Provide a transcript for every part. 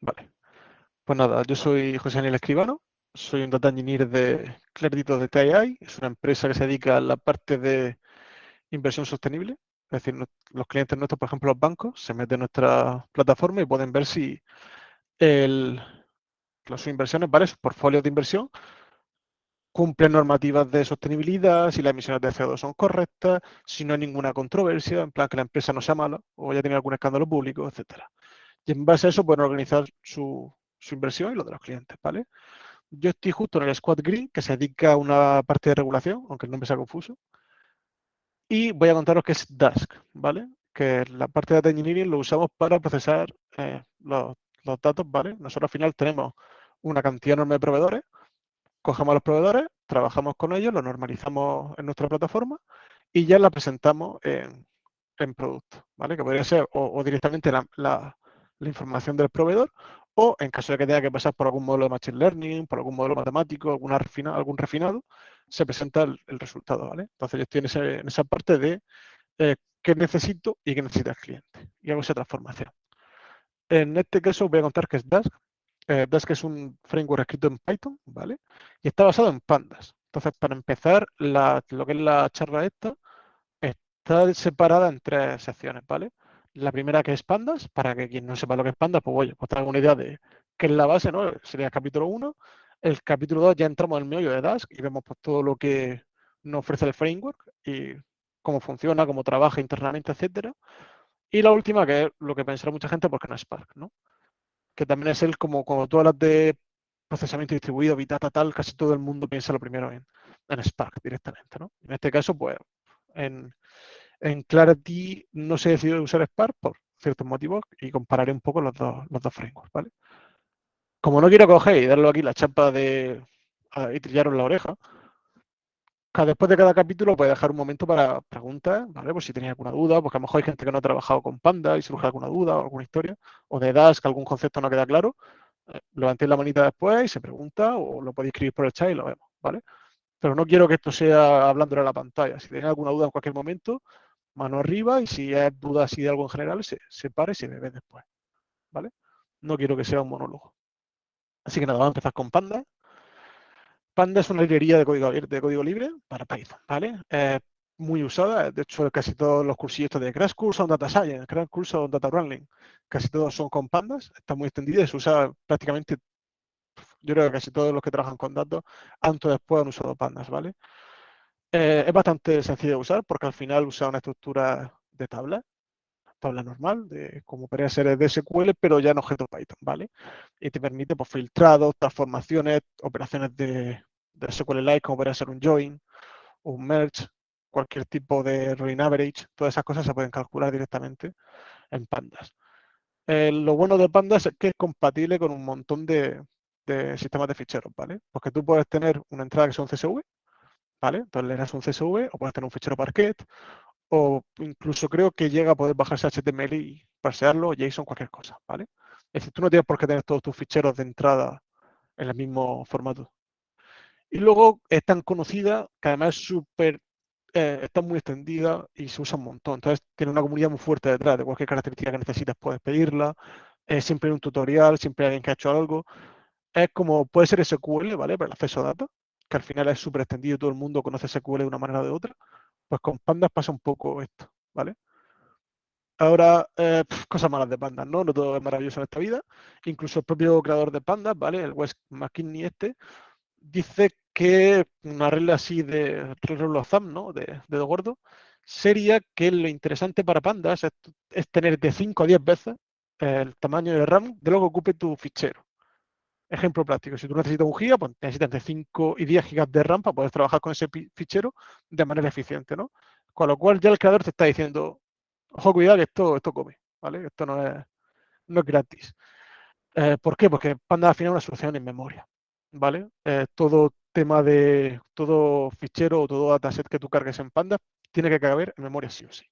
Vale. Pues nada, yo soy José Daniel Escribano, soy un data engineer de Créditos de TII, es una empresa que se dedica a la parte de inversión sostenible. Es decir, los clientes nuestros, por ejemplo, los bancos, se meten en nuestra plataforma y pueden ver si el, sus inversiones, ¿vale? Sus portfolios de inversión cumplen normativas de sostenibilidad, si las emisiones de CO2 son correctas, si no hay ninguna controversia, en plan que la empresa no sea mala o ya tiene algún escándalo público, etcétera. Y en base a eso pueden organizar su inversión y lo de los clientes, ¿vale? Yo estoy justo en el Squad Green, que se dedica a una parte de regulación, aunque el nombre sea confuso. Y voy a contaros qué es Dask, ¿vale? Que la parte de Data Engineering lo usamos para procesar los datos, ¿vale? Nosotros al final tenemos una cantidad enorme de proveedores, cogemos a los proveedores, trabajamos con ellos, los normalizamos en nuestra plataforma y ya la presentamos en producto, ¿vale? Que podría ser o directamente la información del proveedor o en caso de que tenga que pasar por algún modelo de Machine Learning, por algún modelo matemático, algún refinado, se presenta el resultado, ¿vale? Entonces yo estoy en esa parte de qué necesito y qué necesita el cliente y hago esa transformación. En este caso voy a contar que es Dask. Dask es un framework escrito en Python, ¿vale? Y está basado en pandas. Entonces, para empezar, lo que es la charla esta, está separada en tres secciones, ¿vale? La primera que es pandas, para que quien no sepa lo que es pandas, pues oye, pues tenga una idea de qué es la base, ¿no? Sería el capítulo 1. El capítulo 2 ya entramos en el meollo de Dask y vemos pues todo lo que nos ofrece el framework y cómo funciona, cómo trabaja internamente, etcétera. Y la última, que es lo que pensará mucha gente, porque no es Spark, ¿no? Que también es el como cuando tú hablas de procesamiento distribuido, Big Data, tal, casi todo el mundo piensa lo primero en Spark directamente, ¿no? En este caso, pues, en, en Clarity no se decidió usar Spark por ciertos motivos y compararé un poco los dos frameworks, ¿vale? Como no quiero coger y darle aquí la chapa y trillaros la oreja, después de cada capítulo puedes dejar un momento para preguntas, ¿vale? Por si tenéis alguna duda, porque a lo mejor hay gente que no ha trabajado con Panda y surge alguna duda o alguna historia, o de Dask, algún concepto no queda claro, levantéis la manita después y se pregunta, o lo podéis escribir por el chat y lo vemos, ¿vale? Pero no quiero que esto sea hablándole a la pantalla. Si tenéis alguna duda en cualquier momento, mano arriba, y si es duda así de algo en general, se para y se ve después, ¿vale? No quiero que sea un monólogo. Así que nada, vamos a empezar con Panda. Panda es una librería de código libre para Python, ¿vale? Muy usada, de hecho casi todos los cursillos de Crash Course son Data Science, Crash Course son Data Running, casi todos son con pandas, está muy extendida y se usa prácticamente, yo creo que casi todos los que trabajan con datos, antes o después han usado pandas, ¿vale? Es bastante sencillo de usar porque al final usa una estructura de tabla normal, como podría ser de SQL, pero ya en objeto Python, ¿vale? Y te permite pues, filtrados, transformaciones, operaciones de SQLite, como podría ser un join, un merge, cualquier tipo de rolling average, todas esas cosas se pueden calcular directamente en Pandas. Lo bueno de Pandas es que es compatible con un montón de sistemas de ficheros, ¿vale? Porque tú puedes tener una entrada que sea un CSV, ¿vale? Entonces le das un CSV o puedes tener un fichero Parquet o incluso creo que llega a poder bajarse HTML y parsearlo, o JSON, cualquier cosa, ¿vale? Es decir, tú no tienes por qué tener todos tus ficheros de entrada en el mismo formato. Y luego es tan conocida que además es súper, está muy extendida y se usa un montón. Entonces tiene una comunidad muy fuerte detrás. De cualquier característica que necesites puedes pedirla. Siempre hay un tutorial, siempre hay alguien que ha hecho algo. Es como, puede ser SQL, ¿vale? Para el acceso a datos, que al final es súper extendido y todo el mundo conoce SQL de una manera o de otra. Pues con Pandas pasa un poco esto, ¿vale? Ahora, cosas malas de Pandas, ¿no? No todo es maravilloso en esta vida. Incluso el propio creador de Pandas, ¿vale? El Wes McKinney dice que una regla así de rule of thumb, ¿no? De gordo, sería que lo interesante para Pandas es tener de 5 a 10 veces el tamaño de RAM de lo que ocupe tu fichero. Ejemplo práctico, si tú necesitas un giga, pues necesitas entre 5 y 10 gigas de RAM para poder trabajar con ese fichero de manera eficiente, ¿no? Con lo cual ya el creador te está diciendo, ojo, cuidado que esto come, ¿vale? Esto no es gratis. ¿Por qué? Porque Panda al final es una solución en memoria, ¿vale? Todo fichero o todo dataset que tú cargues en Panda tiene que caber en memoria sí o sí.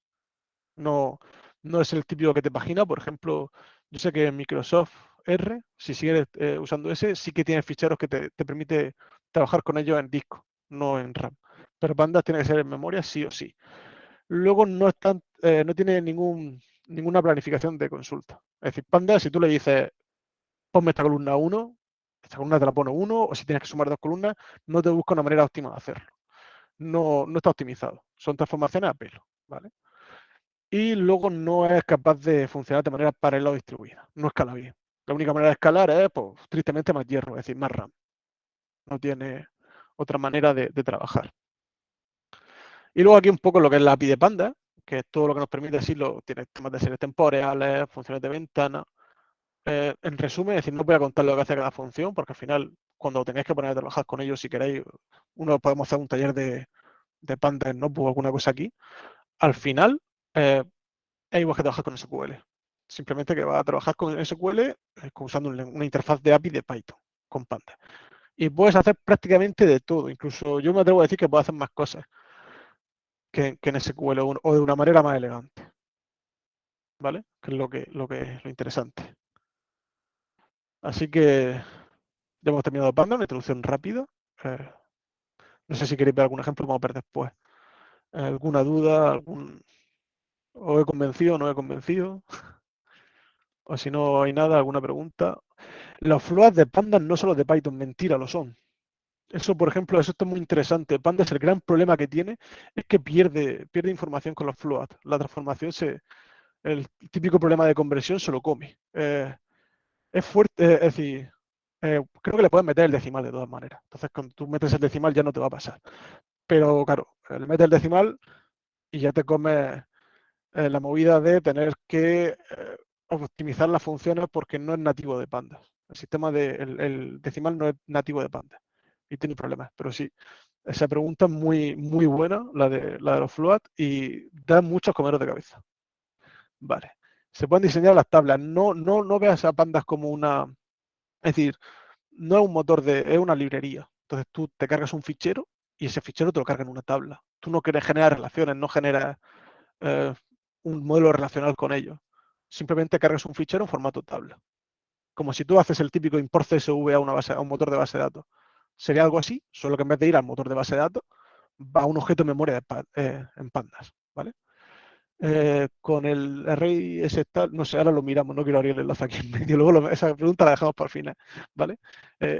No, no es el típico que te imagina, por ejemplo, yo sé que en Microsoft R, si sigues usando ese, sí que tiene ficheros que te permite trabajar con ellos en disco, no en RAM. Pero Panda tiene que ser en memoria sí o sí. Luego no tiene ninguna planificación de consulta. Es decir, Panda, si tú le dices ponme esta columna 1, esta columna te la pone 1, o si tienes que sumar dos columnas, no te busca una manera óptima de hacerlo. No está optimizado. Son transformaciones a pelo, ¿vale? Y luego no es capaz de funcionar de manera paralela o distribuida. No escala bien. La única manera de escalar es, pues, tristemente, más hierro, es decir, más RAM. No tiene otra manera de trabajar. Y luego aquí un poco lo que es la API de Panda, que es todo lo que nos permite decirlo, tiene temas de series temporales, funciones de ventana. En resumen, es decir, no voy a contar lo que hace cada función, porque al final, cuando tengáis que poner a trabajar con ellos, si queréis, uno podemos hacer un taller de Panda en Notebook o alguna cosa aquí. Al final, es igual que trabajar con SQL. Simplemente que va a trabajar con SQL usando una interfaz de API de Python con Panda. Y puedes hacer prácticamente de todo. Incluso yo me atrevo a decir que puedes hacer más cosas que en SQL o de una manera más elegante. ¿Vale? Que es lo interesante. Así que ya hemos terminado Panda, una introducción rápida. Eh, no sé si queréis ver algún ejemplo, vamos a ver después. ¿Alguna duda? ¿O he convencido o no he convencido? O si no hay nada, alguna pregunta. Los floats de Pandas no son los de Python, mentira, lo son. Eso, por ejemplo, eso está muy interesante. Pandas, el gran problema que tiene es que pierde información con los floats. La transformación, el típico problema de conversión se lo come. Es fuerte, es decir, creo que le puedes meter el decimal de todas maneras. Entonces, cuando tú metes el decimal ya no te va a pasar. Pero claro, le metes el decimal y ya te comes la movida de tener que optimizar las funciones porque no es nativo de Pandas. El sistema el decimal no es nativo de Pandas y tiene problemas. Pero sí, esa pregunta es muy buena, la de los float, y da muchos comeros de cabeza. Vale. Se pueden diseñar las tablas. No veas a Pandas como una. Es decir, no es un motor es una librería. Entonces tú te cargas un fichero y ese fichero te lo carga en una tabla. Tú no quieres generar relaciones, no generas eh, un modelo relacional con ellos. Simplemente cargas un fichero en formato tabla. Como si tú haces el típico import CSV a un motor de base de datos. Sería algo así, solo que en vez de ir al motor de base de datos, va a un objeto de memoria en pandas, ¿vale? Con el array ese tal, no sé, ahora lo miramos, no quiero abrir el enlace aquí en medio, luego esa pregunta la dejamos para el final, ¿vale?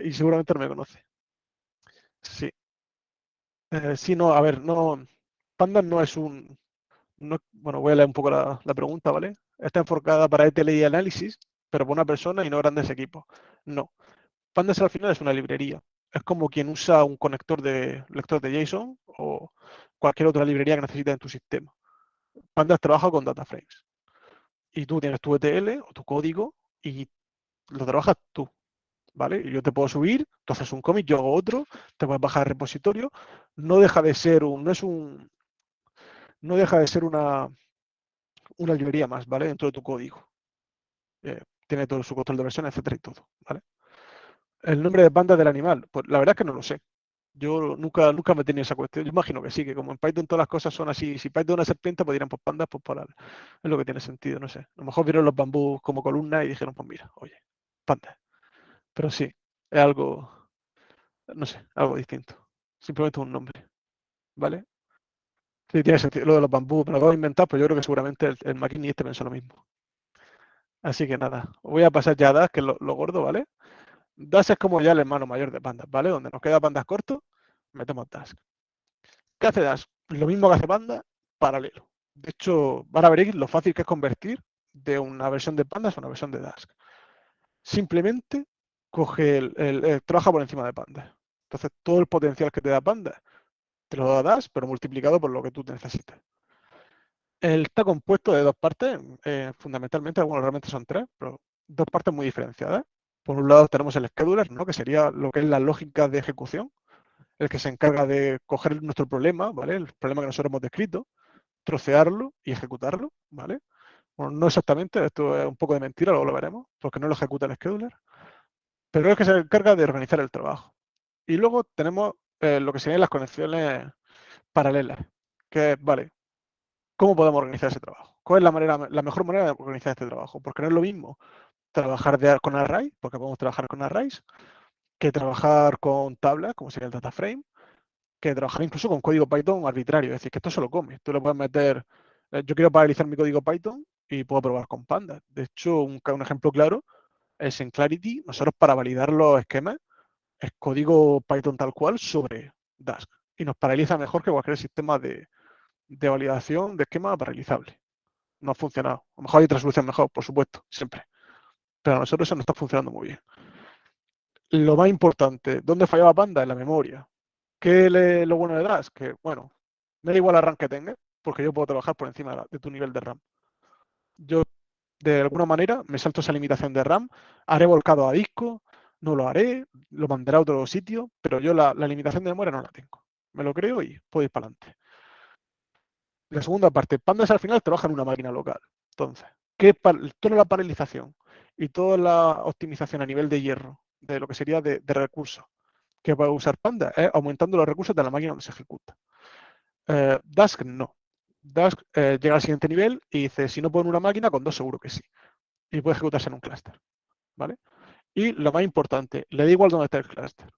Y seguramente no me conoce. Sí. Sí, no, a ver, no, Pandas no es bueno, voy a leer un poco la pregunta, ¿vale? Está enfocada para ETL y análisis, pero para una persona y no grandes equipos. No. Pandas al final es una librería. Es como quien usa un conector de lector de JSON o cualquier otra librería que necesites en tu sistema. Pandas trabaja con data frames. Y tú tienes tu ETL o tu código y lo trabajas tú, ¿vale? Y yo te puedo subir, tú haces un commit, yo hago otro, te puedes bajar el repositorio. No deja de ser no deja de ser una librería más, ¿vale? Dentro de tu código. Tiene todo su control de versión, etcétera y todo, ¿vale? El nombre de panda del animal, pues la verdad es que no lo sé. Yo nunca me he tenido esa cuestión. Yo imagino que sí, que como en Python todas las cosas son así. Si Python es una serpiente, pues dirán pues pandas, pues para. Es lo que tiene sentido, no sé. A lo mejor vieron los bambús como columna y dijeron, pues mira, oye, pandas. Pero sí, es algo, no sé, algo distinto. Simplemente un nombre, ¿vale? Sí, tiene sentido. Lo de los bambús, me lo acabo de inventar, pero yo creo que seguramente el Maquini este pensó lo mismo. Así que nada, voy a pasar ya a Dash, que es lo gordo, ¿vale? Dash es como ya el hermano mayor de Pandas, ¿vale? Donde nos queda Pandas corto, metemos Dash. ¿Qué hace Dash? Lo mismo que hace Pandas, paralelo. De hecho, van a ver lo fácil que es convertir de una versión de Pandas a una versión de Dash. Simplemente coge trabaja por encima de Pandas. Entonces, todo el potencial que te da Pandas te lo da Dash, pero multiplicado por lo que tú necesitas. Él está compuesto de dos partes, fundamentalmente, algunos realmente son tres, pero dos partes muy diferenciadas. Por un lado tenemos el scheduler, ¿no? Que sería lo que es la lógica de ejecución, el que se encarga de coger nuestro problema, ¿vale? El problema que nosotros hemos descrito, trocearlo y ejecutarlo, ¿vale? Bueno, no exactamente, esto es un poco de mentira, luego lo veremos, porque no lo ejecuta el scheduler, pero es que se encarga de organizar el trabajo. Y luego tenemos lo que serían las conexiones paralelas, que es, vale, ¿cómo podemos organizar ese trabajo? ¿Cuál es la mejor manera de organizar este trabajo? Porque no es lo mismo trabajar con array, porque podemos trabajar con arrays, que trabajar con tablas, como sería el data frame, que trabajar incluso con código Python arbitrario. Es decir, que esto se lo come. Tú le puedes meter, yo quiero paralizar mi código Python y puedo probar con Panda. De hecho, un ejemplo claro es en Clarity, nosotros para validar los esquemas, es código Python tal cual sobre Dask. Y nos paraliza mejor que cualquier sistema de validación de esquema paralizable. No ha funcionado. A lo mejor hay otra solución mejor, por supuesto, siempre. Pero a nosotros eso no está funcionando muy bien. Lo más importante, ¿dónde fallaba Panda? En la memoria. ¿Qué es lo bueno de Dask? Que, bueno, me da igual la RAM que tenga, porque yo puedo trabajar por encima de tu nivel de RAM. Yo, de alguna manera, me salto esa limitación de RAM, haré volcado a disco, no lo haré, lo mandaré a otro sitio, pero yo la limitación de memoria no la tengo. Me lo creo y puedo ir para adelante. La segunda parte, Pandas al final trabaja en una máquina local. Entonces, toda la paralización y toda la optimización a nivel de hierro, de lo que sería de recursos que puede usar Panda, es aumentando los recursos de la máquina donde se ejecuta. Dask no. Dask llega al siguiente nivel y dice, si no puedo en una máquina, con dos seguro que sí. Y puede ejecutarse en un clúster. ¿Vale? Y lo más importante, le da igual dónde esté el clúster.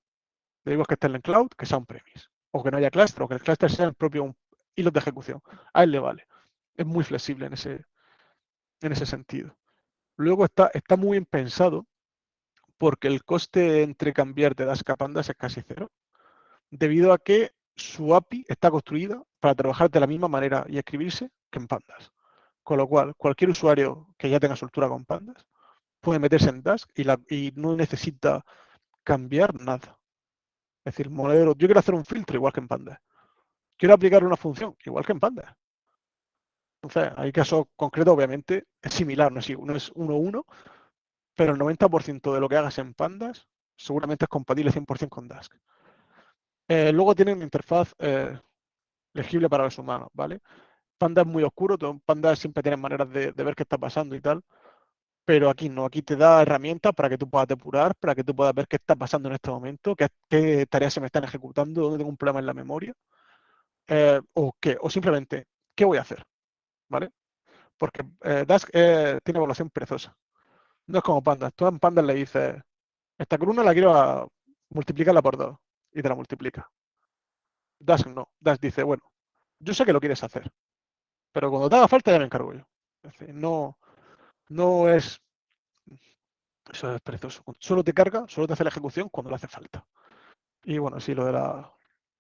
Le digo que esté en el cloud, que sea un premise. O que no haya clúster, o que el clúster sea el propio hilo de ejecución. A él le vale. Es muy flexible en ese sentido. Luego está muy bien pensado porque el coste entre cambiar de Dask a Pandas es casi cero, debido a que su API está construida para trabajar de la misma manera y escribirse que en Pandas. Con lo cual, cualquier usuario que ya tenga soltura con Pandas puede meterse en Dask y no necesita cambiar nada. Es decir, modelo, yo quiero hacer un filtro igual que en Pandas. Quiero aplicar una función igual que en Pandas. Entonces, hay casos concretos, obviamente, es similar, no es 1-1, pero el 90% de lo que hagas en Pandas seguramente es compatible 100% con Dask. Luego tienen una interfaz legible para los humanos, ¿vale? Panda es muy oscuro, Panda siempre tiene maneras de ver qué está pasando y tal, pero aquí no, aquí te da herramientas para que tú puedas depurar, para que tú puedas ver qué está pasando en este momento, qué tareas se me están ejecutando, dónde tengo un problema en la memoria, o simplemente, ¿qué voy a hacer? ¿Vale? Porque Dask tiene evaluación perezosa. No es como Pandas. Tú en Pandas le dices, esta columna la quiero multiplicarla por dos y te la multiplica. Dask no. Dask dice, bueno, yo sé que lo quieres hacer, pero cuando te haga falta ya me encargo yo. Es decir, no es, eso es perezoso. Solo te carga, solo te hace la ejecución cuando le hace falta. Y bueno, sí, lo de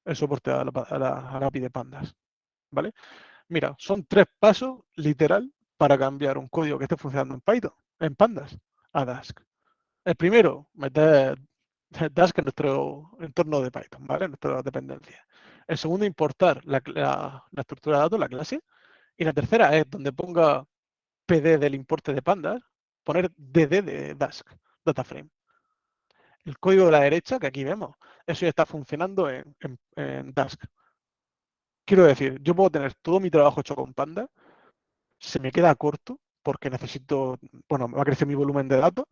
el soporte a la API de Pandas. ¿Vale? Mira, son 3 pasos, literal, para cambiar un código que esté funcionando en Python, en Pandas, a Dask. El primero, meter Dask en nuestro entorno de Python, ¿vale? En nuestra dependencia. El segundo, importar la estructura de datos, la clase. Y la tercera es donde ponga PD del importe de Pandas, poner DD de Dask, DataFrame. El código de la derecha, que aquí vemos, eso ya está funcionando en Dask. Quiero decir, yo puedo tener todo mi trabajo hecho con Pandas, se me queda corto porque bueno, va a crecer mi volumen de datos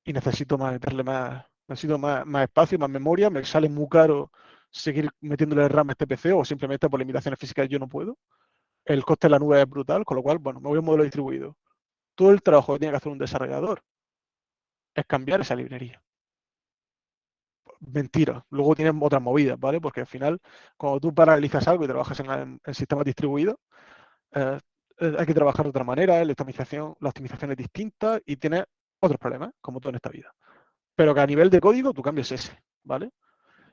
y necesito meterle más espacio, más memoria, me sale muy caro seguir metiéndole RAM a este PC o simplemente por limitaciones físicas yo no puedo. El coste de la nube es brutal, con lo cual, bueno, me voy a un modelo distribuido. Todo el trabajo que tiene que hacer un desarrollador es cambiar esa librería. Mentira. Luego tienen otras movidas, ¿vale? Porque al final, cuando tú paralizas algo y trabajas en sistemas distribuidos, eh, hay que trabajar de otra manera, la optimización es distinta y tiene otros problemas, como todo en esta vida. Pero que a nivel de código tu cambio es ese, ¿vale?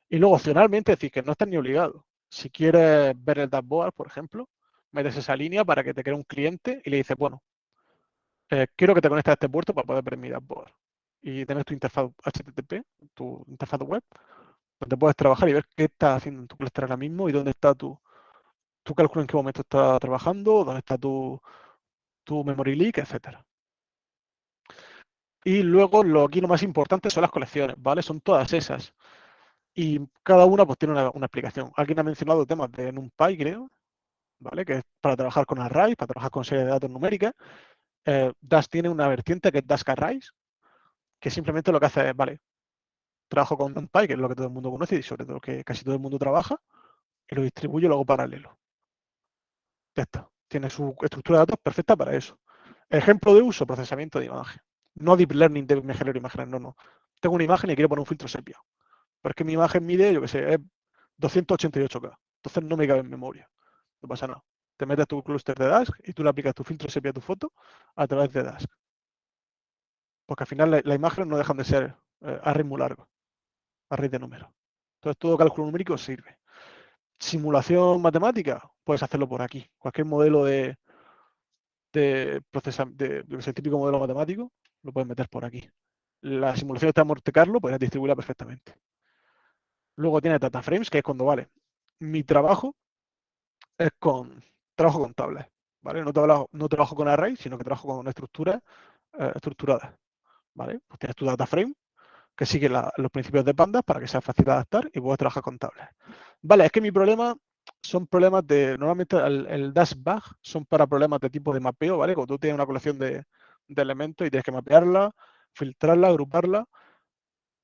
Y luego opcionalmente decir que no estás ni obligado. Si quieres ver el dashboard, por ejemplo, metes esa línea para que te cree un cliente y le dices, bueno, quiero que te conectes a este puerto para poder ver mi dashboard. Y tienes tu interfaz HTTP, tu interfaz web, donde puedes trabajar y ver qué estás haciendo en tu clúster ahora mismo y dónde está tu cálculo, en qué momento está trabajando, dónde está tu memory leak, etcétera. Y luego aquí lo más importante son las colecciones, ¿vale? Son todas esas. Y cada una pues tiene una explicación. Alguien ha mencionado temas de NumPy, creo, ¿vale? Que es para trabajar con arrays, para trabajar con series de datos numéricas. Dask tiene una vertiente que es Dask Arrays, que simplemente lo que hace es, vale, trabajo con NumPy, que es lo que todo el mundo conoce y sobre todo que casi todo el mundo trabaja, y lo distribuyo luego paralelo. Ya está. Tiene su estructura de datos perfecta para eso. Ejemplo de uso, procesamiento de imagen. No deep learning de me genero imágenes, no. Tengo una imagen y quiero poner un filtro sepia. Pero es que mi imagen mide, yo qué sé, es 288K. Entonces no me cabe en memoria. No pasa nada. Te metes tu clúster de Dask y tú le aplicas tu filtro sepia a tu foto a través de Dask. porque al final las imágenes no dejan de ser arrays muy largos, arrays de números. Entonces todo cálculo numérico sirve. Simulación matemática, puedes hacerlo por aquí. Cualquier modelo de procesamiento, el típico modelo matemático, lo puedes meter por aquí. La simulación de Monte Carlo puedes distribuirla perfectamente. Luego tiene data frames, que es cuando, vale, mi trabajo es trabajo con tablas, ¿vale? No trabajo con arrays, sino que trabajo con estructuras estructuradas, ¿vale? Pues tienes tu data frame, que sigue los principios de pandas para que sea fácil de adaptar y puedes trabajar con tablas. Vale, es que mi problema son problemas normalmente el dashbag son para problemas de tipo de mapeo, ¿vale? Cuando tú tienes una colección de elementos y tienes que mapearla, filtrarla, agruparla,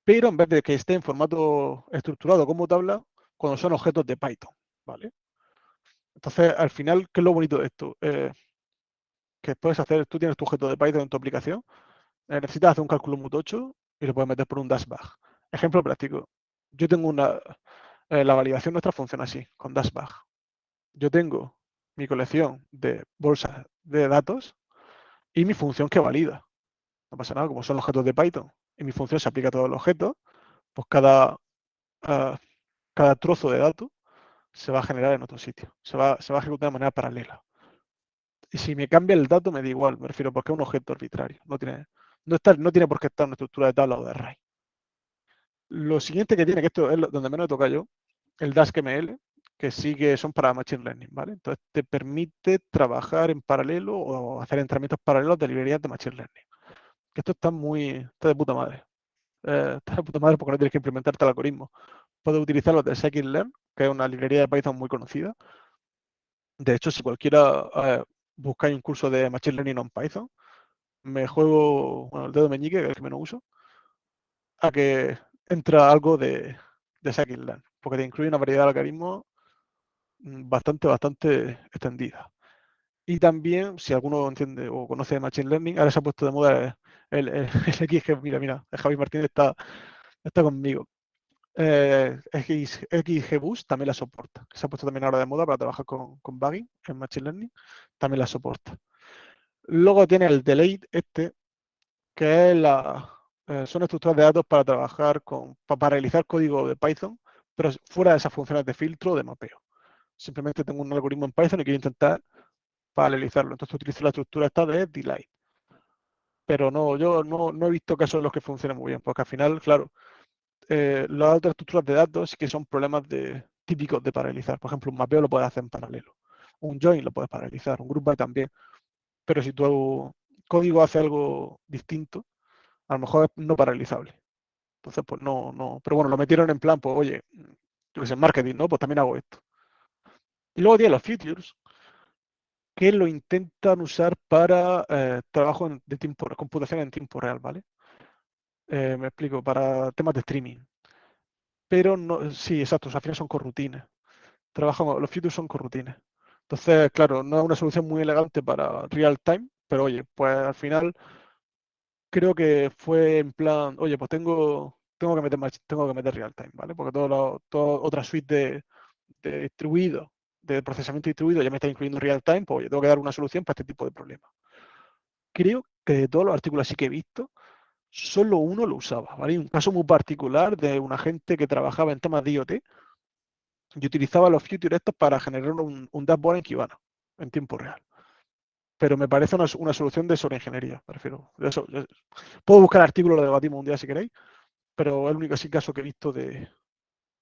pero en vez de que esté en formato estructurado como tabla, cuando son objetos de Python, ¿vale? Entonces, al final, ¿qué es lo bonito de esto? Que puedes hacer, tú tienes tu objeto de Python en tu aplicación, necesitas hacer un cálculo muy tocho y lo puedes meter por un dashbag. Ejemplo práctico. Yo tengo la validación nuestra funciona así, con dashbag. Yo tengo mi colección de bolsas de datos y mi función que valida. No pasa nada, como son los objetos de Python y mi función se aplica a todos los objetos, pues uh, cada trozo de datos se va a generar en otro sitio. Se va a ejecutar de manera paralela. Y si me cambia el dato, me da igual, me refiero, porque es un objeto arbitrario. No tiene por qué estar en una estructura de tabla o de array. Lo siguiente que tiene, que esto es donde menos toca yo, el DaskML, que sí que son para Machine Learning, ¿vale? Entonces te permite trabajar en paralelo o hacer entrenamientos paralelos de librerías de Machine Learning. Que esto está de puta madre. Está de puta madre porque no tienes que implementarte el algoritmo. Puedes utilizar los de Scikit-learn, que es una librería de Python muy conocida. De hecho, si cualquiera buscáis un curso de Machine Learning en Python, me juego, bueno, el dedo meñique, que es el que menos uso, a que entra algo de Scikit-learn, porque te incluye una variedad de algoritmos bastante extendida. Y también, si alguno entiende o conoce de Machine Learning, ahora se ha puesto de moda el XG, mira, el Javi Martínez está conmigo. XGBoost también la soporta. Se ha puesto también ahora de moda para trabajar con Bugging en Machine Learning, también la soporta. Luego tiene el Delete que es son estructuras de datos para trabajar para realizar código de Python, pero fuera de esas funciones de filtro o de mapeo. Simplemente tengo un algoritmo en Python y quiero intentar paralelizarlo. Entonces utilizo la estructura esta de delay. Pero no, yo no he visto casos en los que funcione muy bien, porque al final, claro, las otras estructuras de datos sí que son problemas típicos de paralelizar. Por ejemplo, un mapeo lo puedes hacer en paralelo. Un join lo puedes paralelizar, un group by también. Pero si tu código hace algo distinto, a lo mejor es no paralelizable. Entonces, pues no. Pero bueno, lo metieron en plan, pues oye, yo que sé, marketing, ¿no? Pues también hago esto. Y luego tiene los features, que lo intentan usar para trabajo de tiempo, computación en tiempo real, ¿vale? Me explico, para temas de streaming. Pero no, sí, exacto, al final son corrutines. Los features son corrutines. Entonces, claro, no es una solución muy elegante para real time, pero oye, pues al final creo que fue en plan, oye, pues tengo que meter real time, ¿vale? Porque toda otra suite de distribuido, de procesamiento distribuido ya me está incluyendo real time, pues oye, tengo que dar una solución para este tipo de problemas. Creo que de todos los artículos así que he visto, solo uno lo usaba, ¿vale? Un caso muy particular de una gente que trabajaba en temas de IoT y utilizaba los features estos para generar un dashboard en Kibana, en tiempo real. Pero me parece una solución de sobreingeniería, prefiero. Puedo buscar artículos, lo debatimos un día si queréis, pero es el único así caso que he visto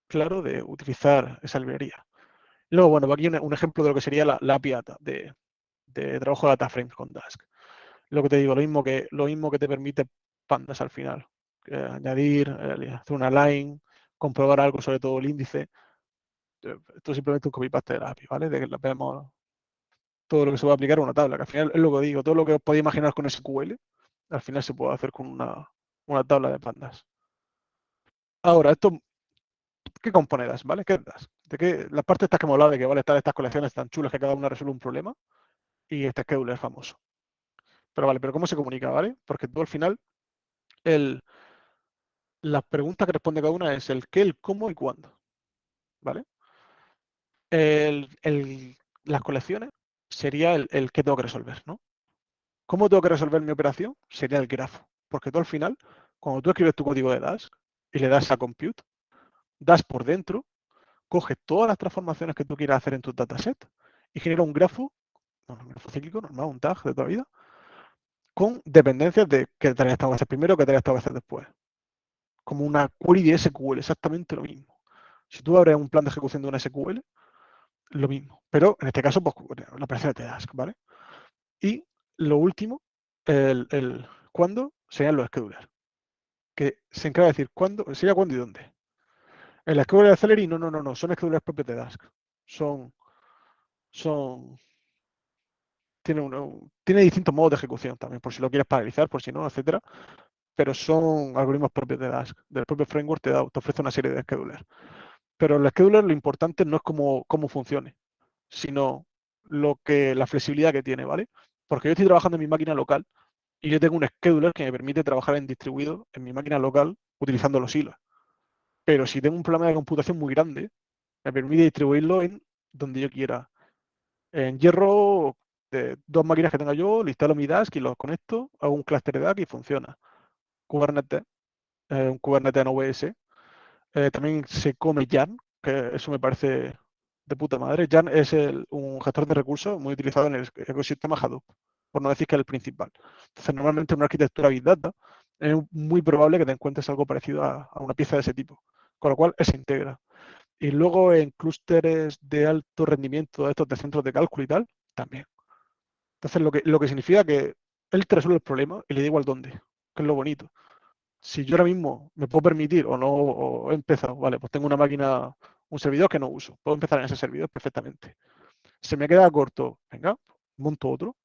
claro, de utilizar esa librería. Luego, bueno, aquí un ejemplo de lo que sería la API de trabajo de data frames con Dask. Lo que te digo, lo mismo que te permite Pandas al final. Añadir, hacer una line, comprobar algo, sobre todo el índice. Esto es simplemente un copy-paste de la API, ¿vale? De que vemos todo lo que se va a aplicar a una tabla, que al final es lo que digo, todo lo que os podéis imaginar con SQL, al final se puede hacer con una tabla de pandas. Ahora, ¿qué compone DAS, ¿vale? ¿Qué es DAS? La parte esta que hemos hablado de que vale estar estas colecciones tan chulas que cada una resuelve un problema y este scheduler es famoso. Pero vale, pero ¿cómo se comunica, vale? Porque tú al final, las preguntas que responde cada una es el qué, el cómo y cuándo, ¿vale? Las colecciones sería el qué tengo que resolver, ¿no? ¿Cómo tengo que resolver mi operación? Sería el grafo. Porque tú al final, cuando tú escribes tu código de Dask y le das a Compute, Dask por dentro coge todas las transformaciones que tú quieras hacer en tu dataset y genera un grafo, un grafo cíclico normal, un tag de toda vida, con dependencias de qué tareas tengo que hacer primero, qué tareas tengo que hacer después. Como una query de SQL, exactamente lo mismo. Si tú abres un plan de ejecución de una SQL, lo mismo. Pero en este caso, pues la operación de Dask, ¿vale? Y lo último, el cuándo, serían los schedulers, que se encarga de decir cuándo, sería cuándo y dónde. En la scheduler de Celery, no, son schedulers propios de Dask. Son, son, tiene distintos modos de ejecución también, por si lo quieres paralizar, por si no, etcétera. Pero son algoritmos propios de Dask. Del propio framework te ofrece una serie de schedulers. Pero el scheduler lo importante no es cómo funcione, sino la flexibilidad que tiene, ¿vale? Porque yo estoy trabajando en mi máquina local y yo tengo un scheduler que me permite trabajar en distribuido en mi máquina local utilizando los hilos. Pero si tengo un problema de computación muy grande, me permite distribuirlo en donde yo quiera. En hierro, de dos máquinas que tenga yo, le instalo mi Dask y los conecto, hago un clúster de Dask y funciona. Kubernetes, un Kubernetes en OVS. También se come Yarn, que eso me parece de puta madre. Yarn es un gestor de recursos muy utilizado en el ecosistema Hadoop, por no decir que es el principal. Entonces, normalmente en una arquitectura Big Data es muy probable que te encuentres algo parecido a una pieza de ese tipo, con lo cual se integra. Y luego en clústeres de alto rendimiento, estos de centros de cálculo y tal, también. Entonces, lo que significa que él te resuelve el problema y le da igual dónde, que es lo bonito. Si yo ahora mismo me puedo permitir o no, o he empezado, vale, pues tengo una máquina, un servidor que no uso, puedo empezar en ese servidor perfectamente. Se me queda corto, venga, monto otro.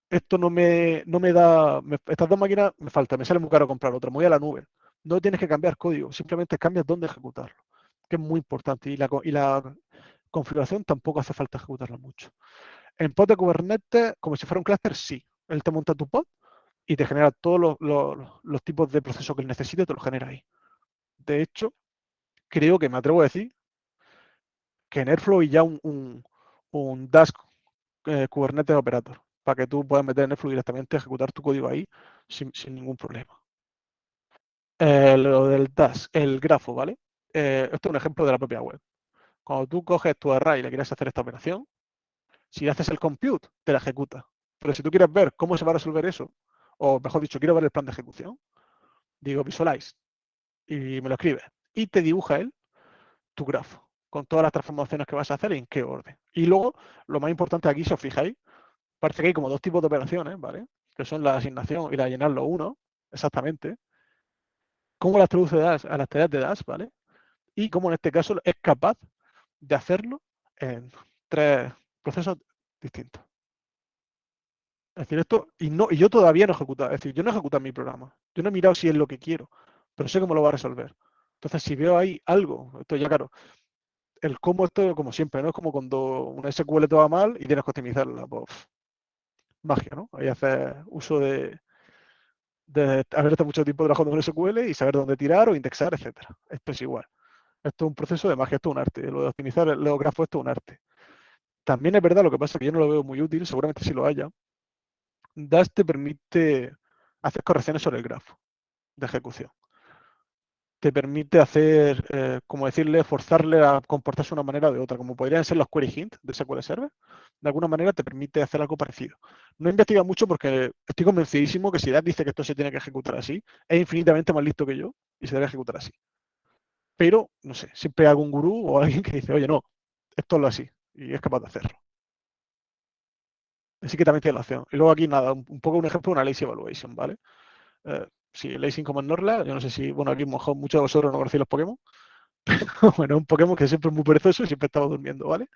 Esto no me da, estas dos máquinas me faltan, me sale muy caro comprar otra, me voy a la nube. No tienes que cambiar código, simplemente cambias dónde ejecutarlo, que es muy importante. Y la configuración tampoco hace falta ejecutarla mucho. En pod de Kubernetes, como si fuera un clúster, sí. Él te monta tu pod y te genera todos los tipos de procesos que él necesite, te los genera ahí. De hecho, creo que me atrevo a decir que en Airflow hay ya un Dask Kubernetes Operator, para que tú puedas meter en Airflow directamente, ejecutar tu código ahí sin ningún problema. Lo del Dask, el grafo, ¿vale? Esto es un ejemplo de la propia web. Cuando tú coges tu array y le quieres hacer esta operación, si haces el compute, te la ejecuta. Pero si tú quieres ver cómo se va a resolver eso, o mejor dicho, quiero ver el plan de ejecución, digo visualize y me lo escribe. Y te dibuja él tu grafo con todas las transformaciones que vas a hacer y en qué orden. Y luego, lo más importante aquí, si os fijáis, parece que hay como dos tipos de operaciones, ¿vale? Que son la asignación y la llenarlo uno, exactamente. Cómo las traduce Dash a las tareas de Dash, ¿vale? Y cómo en este caso es capaz de hacerlo en tres procesos distintos. Es decir, esto, y yo todavía no he ejecutado, es decir, yo no he ejecutado mi programa. Yo no he mirado si es lo que quiero, pero sé cómo lo va a resolver. Entonces, si veo ahí algo, esto ya claro, el cómo esto, como siempre, ¿no? Es como cuando una SQL te va mal y tienes que optimizarla, pues magia, ¿no? Ahí haces uso de haberte mucho tiempo trabajando con SQL y saber dónde tirar o indexar, etcétera. Esto es igual. Esto es un proceso de magia, esto es un arte. Lo de optimizar los grafos, esto es un arte. También es verdad, lo que pasa es que yo no lo veo muy útil, seguramente sí lo haya. Dash te permite hacer correcciones sobre el grafo de ejecución. Te permite hacer, como decirle, forzarle a comportarse de una manera o de otra, como podrían ser los query hint de SQL Server. De alguna manera te permite hacer algo parecido. No investiga mucho porque estoy convencidísimo que si Dash dice que esto se tiene que ejecutar así, es infinitamente más listo que yo y se debe ejecutar así. Pero, no sé, siempre hay algún gurú o alguien que dice, oye, no, esto es lo así, y es capaz de hacerlo. Así que también tiene la opción. Y luego aquí nada, un poco un ejemplo de una lazy evaluation, ¿vale? Sí, lazy como en Norla, yo no sé si, bueno, aquí muchos de vosotros no conocéis los Pokémon. Bueno, es un Pokémon que siempre es muy perezoso y siempre estaba durmiendo, ¿vale?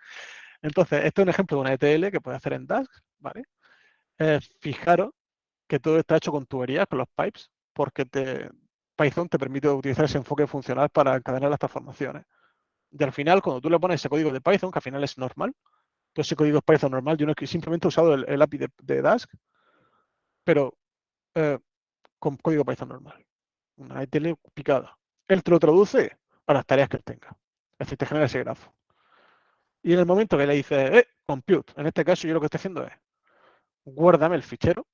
Entonces, este es un ejemplo de una ETL que puede hacer en Dask, ¿vale? Fijaros que todo está hecho con tuberías, con los pipes, porque Python te permite utilizar ese enfoque funcional para encadenar las transformaciones. Y al final, cuando tú le pones ese código de Python, que al final es normal, todo ese código es Python normal, yo no he simplemente he usado el API de Dask, pero eh, con código Python normal. Una ETL picada. Él te lo traduce a las tareas que él tenga. Es decir, te genera ese grafo. Y en el momento que le dices, compute, en este caso yo lo que estoy haciendo es, guárdame el fichero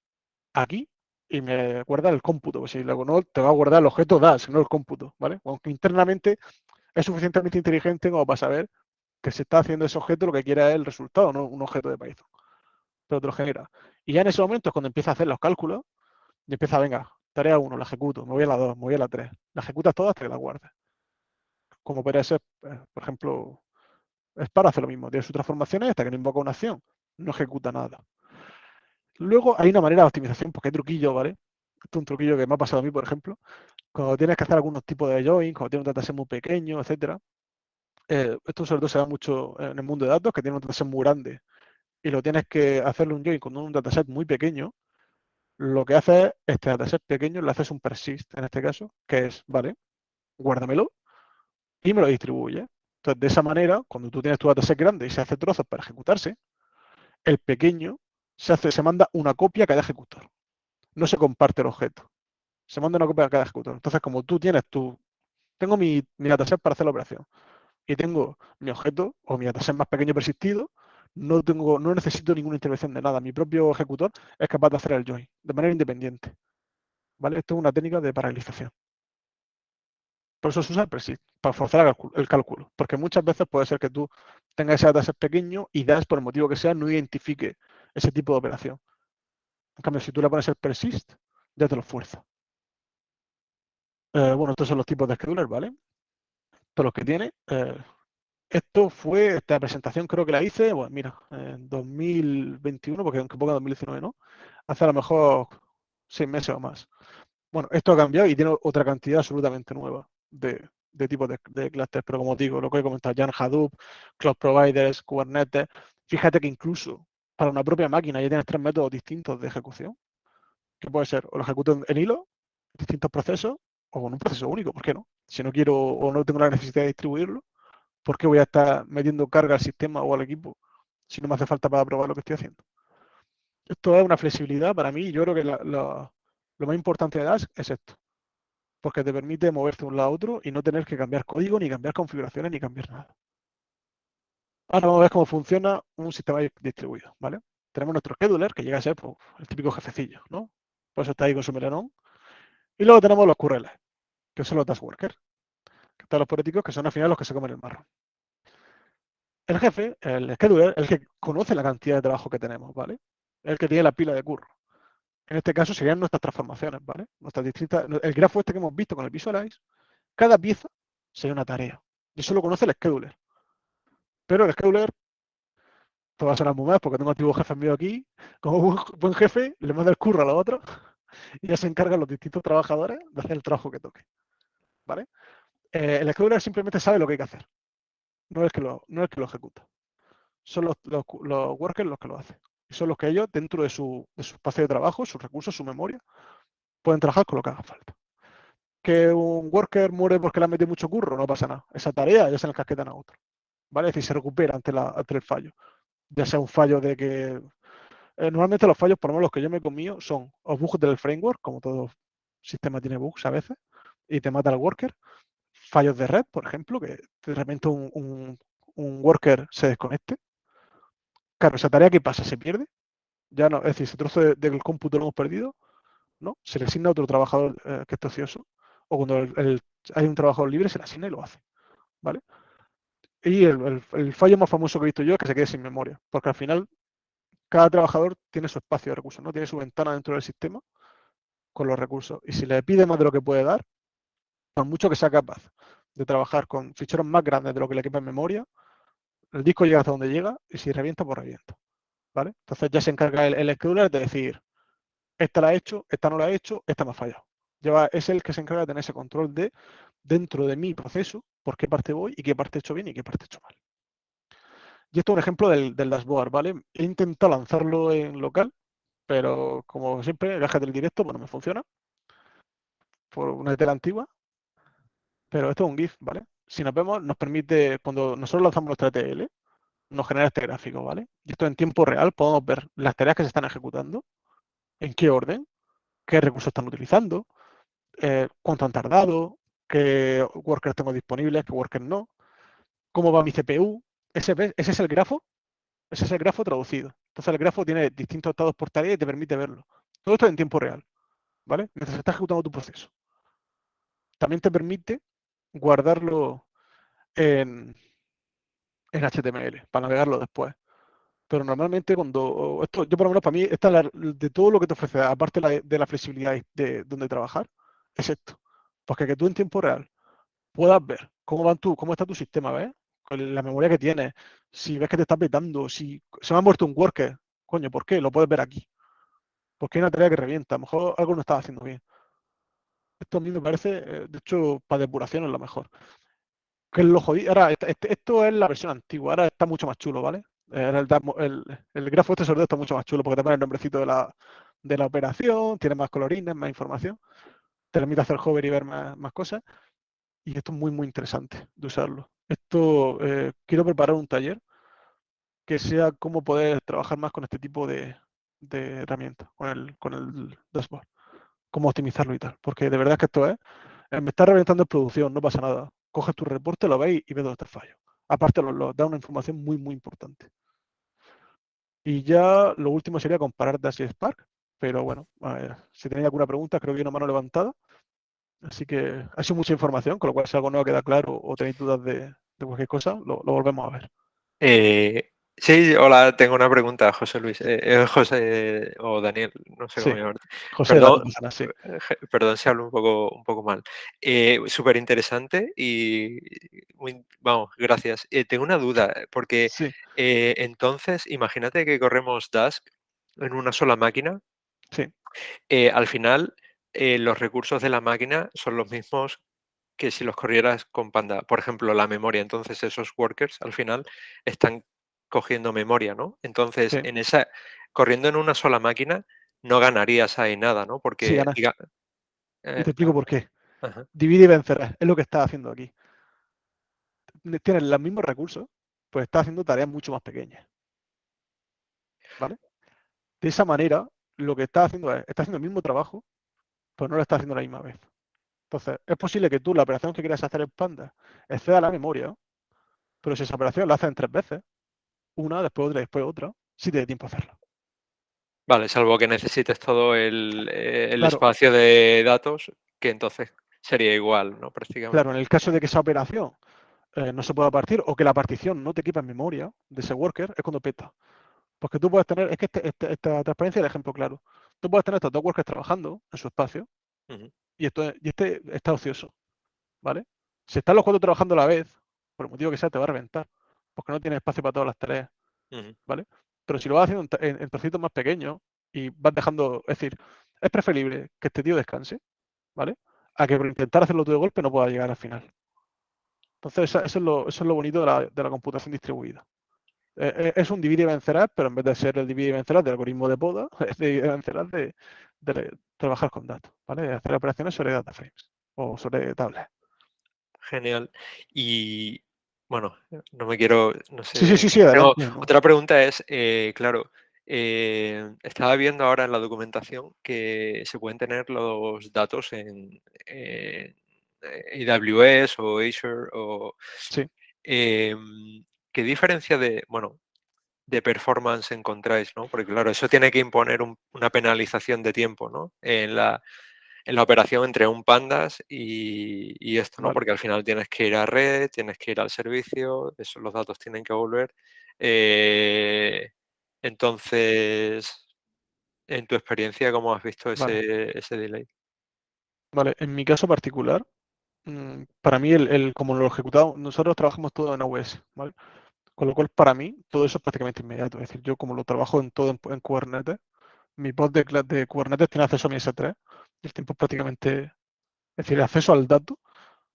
aquí y me guarda el cómputo. Pues si luego no, te va a guardar el objeto DAS, no el cómputo, ¿vale? Aunque internamente es suficientemente inteligente como para saber que se está haciendo ese objeto, lo que quiere es el resultado, no un objeto de Python, pero te lo genera. Y ya en ese momento es cuando empieza a hacer los cálculos y empieza, venga, tarea 1, la ejecuto, me voy a la 2, me voy a la 3. La ejecutas todas hasta que la guardes. Como puede ser, por ejemplo, Spark hace lo mismo, tiene sus transformaciones hasta que no invoca una acción, no ejecuta nada. Luego hay una manera de optimización, porque hay truquillo, ¿vale? Esto es un truquillo que me ha pasado a mí, por ejemplo, cuando tienes que hacer algunos tipos de join, cuando tienes un dataset muy pequeño, etcétera. Esto sobre todo se da mucho en el mundo de datos, que tiene un dataset muy grande y lo tienes que hacerle un join con un dataset muy pequeño. Lo que hace es, este dataset pequeño, le haces un persist, en este caso, que es, vale, guárdamelo y me lo distribuye. Entonces, de esa manera, cuando tú tienes tu dataset grande y se hace trozos para ejecutarse, el pequeño se manda una copia a cada ejecutor. No se comparte el objeto. Se manda una copia a cada ejecutor. Entonces, como tú tienes tengo mi dataset para hacer la operación y tengo mi objeto o mi dataset más pequeño persistido, no necesito ninguna intervención de nada. Mi propio ejecutor es capaz de hacer el join de manera independiente. ¿Vale? Esto es una técnica de paralización. Por eso se usa el persist, para forzar el cálculo. Porque muchas veces puede ser que tú tengas ese dataset pequeño y DAS, por el motivo que sea, no identifique ese tipo de operación. En cambio, si tú le pones el persist, ya te lo fuerza. Bueno, estos son los tipos de scheduler, ¿vale? Todos los que tiene. Esta presentación creo que la hice, bueno, mira, en 2021, porque aunque ponga 2019, ¿no? Hace a lo mejor 6 meses o más. Bueno, esto ha cambiado y tiene otra cantidad absolutamente nueva de tipos de clústeres, pero como digo, lo que he comentado, Jan Hadoop, Cloud Providers, Kubernetes, fíjate que incluso para una propia máquina ya tienes 3 métodos distintos de ejecución, que puede ser, o lo ejecuto en hilo, distintos procesos, o con un proceso único, ¿por qué no? Si no quiero o no tengo la necesidad de distribuirlo, ¿por qué voy a estar metiendo carga al sistema o al equipo si no me hace falta para probar lo que estoy haciendo? Esto es una flexibilidad para mí. Yo creo que lo más importante de Dash es esto, porque te permite moverte de un lado a otro y no tener que cambiar código, ni cambiar configuraciones, ni cambiar nada. Ahora vamos a ver cómo funciona un sistema distribuido, ¿vale? Tenemos nuestro scheduler, que llega a ser pues, el típico jefecillo, ¿no? Por eso está ahí con su melenón. Y luego tenemos los QRL, que son los task workers, que están los políticos, que son al final los que se comen el marrón. El jefe, el scheduler, el que conoce la cantidad de trabajo que tenemos, ¿vale? El que tiene la pila de curro. En este caso serían nuestras transformaciones, ¿vale? Nuestras distintas, el grafo este que hemos visto con el Visualize, cada pieza sería una tarea. Y eso lo conoce el scheduler. Pero el scheduler, todo va a sonar muy mal porque tengo antiguos jefes míos aquí, como buen jefe, le manda el curro a los otros y ya se encargan los distintos trabajadores de hacer el trabajo que toque, ¿vale? El scheduler simplemente sabe lo que hay que hacer, no es que lo ejecuta. Son los workers los que lo hacen. Y son los que ellos, dentro de su espacio de trabajo, sus recursos, su memoria, pueden trabajar con lo que haga falta. Que un worker muere porque le han metido mucho curro, no pasa nada. Esa tarea ya se la encasquetan a otro. ¿Vale? Es decir, se recupera ante el fallo. Ya sea un fallo de que. Normalmente los fallos, por lo menos los que yo me he comido, son o bugs del framework, como todo sistema tiene bugs a veces, y te mata el worker. Fallos de red, por ejemplo, que de repente un worker se desconecte. Claro, esa tarea, ¿qué pasa? ¿Se pierde? Ya no, es decir, ese trozo del cómputo lo hemos perdido, ¿no? Se le asigna a otro trabajador que esté ocioso, o cuando hay un trabajador libre, se le asigna y lo hace, ¿vale? Y el fallo más famoso que he visto yo es que se quede sin memoria, porque al final cada trabajador tiene su espacio de recursos, ¿no? Tiene su ventana dentro del sistema con los recursos. Y si le pide más de lo que puede dar, por mucho que sea capaz de trabajar con ficheros más grandes de lo que le quepa en memoria, el disco llega hasta donde llega y si revienta, pues revienta, ¿vale? Entonces ya se encarga el scheduler de decir, esta la he hecho, esta no la he hecho, esta me ha fallado. Es el que se encarga de tener ese control de dentro de mi proceso, por qué parte voy y qué parte he hecho bien y qué parte he hecho mal. Y esto es un ejemplo del dashboard, ¿vale? He intentado lanzarlo en local, pero como siempre, gajes del directo, bueno, me funciona por una tela antigua, pero esto es un GIF, ¿vale? Si nos vemos, nos permite, cuando nosotros lanzamos nuestra TL, nos genera este gráfico, ¿vale? Y esto en tiempo real podemos ver las tareas que se están ejecutando, en qué orden, qué recursos están utilizando, cuánto han tardado, qué workers tengo disponibles, qué workers no, cómo va mi CPU. Ese es el grafo, ese es el grafo traducido. Entonces el grafo tiene distintos estados por tarea y te permite verlo. Todo esto en tiempo real. ¿vale? Mientras estás ejecutando tu proceso. También te permite guardarlo en, en HTML para navegarlo después. Pero normalmente cuando esto, yo por lo menos para mí, de todo lo que te ofrece, aparte de la flexibilidad de donde trabajar, es esto. Porque que tú en tiempo real puedas ver cómo está tu sistema, ¿ves? Con la memoria que tienes, si ves que te está petando, si se me ha muerto un worker, coño, ¿por qué? Lo puedes ver aquí. Porque hay una tarea que revienta, a lo mejor algo no estás haciendo bien. Esto a mí me parece, de hecho, para depuración es lo mejor. Que es lo jodido. Ahora, esto es la versión antigua, ahora está mucho más chulo, ¿vale? Ahora el grafo este sobre todo está mucho más chulo porque te pone el nombrecito de la operación, tiene más colorines, más información, te permite hacer hover y ver más cosas. Y esto es muy, muy interesante de usarlo. Esto, quiero preparar un taller que sea cómo poder trabajar más con este tipo de herramientas, con el dashboard, cómo optimizarlo y tal. Porque de verdad que esto me está reventando en producción, no pasa nada. Coges tu reporte, lo veis y ves dónde está el fallo. Aparte, da una información muy, muy importante. Y ya lo último sería comparar Dash y Spark. Pero bueno, si tenéis alguna pregunta, creo que hay una mano levantada. Así que ha sido mucha información, con lo cual si algo no queda claro o tenéis dudas de cualquier cosa, lo volvemos a ver. Sí, hola, tengo una pregunta, José Luis. José o Daniel, no sé cómo Sí, llamarte. José, Perdón, no pasa nada, sí. perdón si hablo un poco mal. Súper interesante y vamos, gracias. Tengo una duda, porque Sí, entonces, imagínate que corremos Dask en una sola máquina. sí, Al final, los recursos de la máquina son los mismos que si los corrieras con Panda. Por ejemplo, la memoria. Entonces, esos workers al final están cogiendo memoria, ¿no? Entonces, sí. corriendo en una sola máquina, no ganarías ahí nada, ¿no? Sí, Porque, ganas. diga, Y te explico por qué. ajá. Divide y vencerás. Es lo que estás haciendo aquí. Tienes los mismos recursos, pues estás haciendo tareas mucho más pequeñas. ¿Vale? De esa manera, lo que estás haciendo estás haciendo el mismo trabajo, pero no lo estás haciendo a la misma vez. Entonces, es posible que tú la operación que quieras hacer en Panda exceda la memoria, pero si esa operación la haces en 3 veces, una, después otra, después otra, sí te da tiempo a hacerla. Vale, salvo que necesites todo el Claro, espacio de datos, que entonces sería igual, ¿no? claro, Prácticamente. en el caso de que esa operación no se pueda partir o que la partición no te quepa en memoria de ese worker, es cuando peta. Porque tú puedes tener, es que esta transparencia es el ejemplo claro. Tú puedes tener estos dos workers trabajando en su espacio Ujú, y este está ocioso, ¿vale? Si están los cuatro trabajando a la vez, por el motivo que sea, te va a reventar, porque no tienes espacio para todas las tareas, ujú, ¿vale? Pero si lo vas haciendo en trocitos más pequeños y vas dejando, es decir, es preferible que este tío descanse, ¿vale? A que por intentar hacerlo todo de golpe no pueda llegar al final. Entonces, eso es lo bonito de la computación distribuida. Es un divide y vencerás, pero en vez de ser el divide y vencerás del algoritmo de poda, es divide y vencerás de trabajar con datos, ¿vale? De hacer operaciones sobre data frames o sobre tablas. genial. Y bueno, no me quiero, no Sí, sí, sé. sí, sí, Tengo, adelante. No. otra pregunta es, claro, estaba viendo ahora en la documentación que se pueden tener los datos en AWS o Azure o Sí, ¿qué diferencia bueno, de performance encontráis, ¿no? Porque claro, eso tiene que imponer una penalización de tiempo, ¿no? En la operación entre un pandas y esto, ¿no? vale, Porque al final tienes que ir a red, tienes que ir al servicio, los datos tienen que volver. Eh, entonces, en tu experiencia, ¿cómo has visto vale. ese delay? Vale, en mi caso particular, para mí, como lo ejecutado, nosotros trabajamos todo en AWS, ¿vale? Con lo cual, para mí, todo eso es prácticamente inmediato. Es decir, yo como lo trabajo en todo en Kubernetes, mi pod de Kubernetes tiene acceso a mi S3 y el tiempo es prácticamente, es decir, el acceso al dato,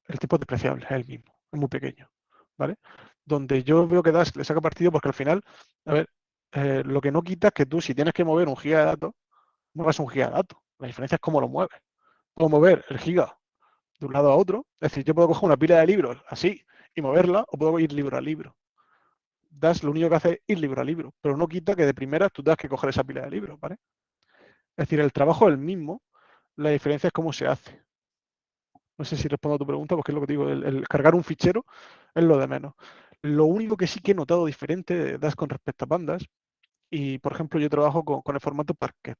el tiempo es despreciable, es el mismo, es muy pequeño, ¿vale? Donde yo veo que Dask le saca partido porque al final, a ver, lo que no quita es que tú, si tienes que mover un giga de datos, muevas un giga de datos. La diferencia es cómo lo mueves. Puedo mover el giga de un lado a otro, es decir, yo puedo coger una pila de libros así y moverla, o puedo ir libro a libro. Dash lo único que hace es ir libro a libro, pero no quita que de primeras tú tengas que coger esa pila de libros, ¿vale? Es decir, el trabajo es el mismo, la diferencia es cómo se hace. No sé si respondo a tu pregunta, porque es lo que te digo, el cargar un fichero es lo de menos. Lo único que sí que he notado diferente de Dash con respecto a Pandas, y por ejemplo yo trabajo con el formato Parquet.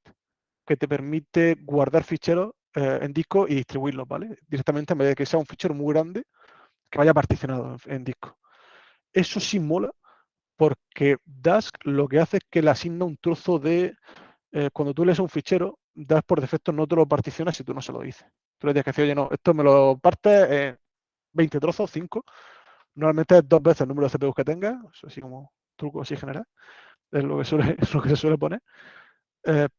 que te permite guardar ficheros en disco y distribuirlos, ¿vale? Directamente, en vez de que sea un fichero muy grande, que vaya particionado en disco. Eso sí mola, porque Dask lo que hace es que le asigna un trozo de... cuando tú lees un fichero, Dask por defecto no te lo particiona si tú no se lo dices. Tú le tienes que decir, oye, no, esto me lo partes en 20 trozos, 5. Normalmente es 2 veces el número de CPUs que tengas, así como truco así general, es lo que, es lo que se suele poner.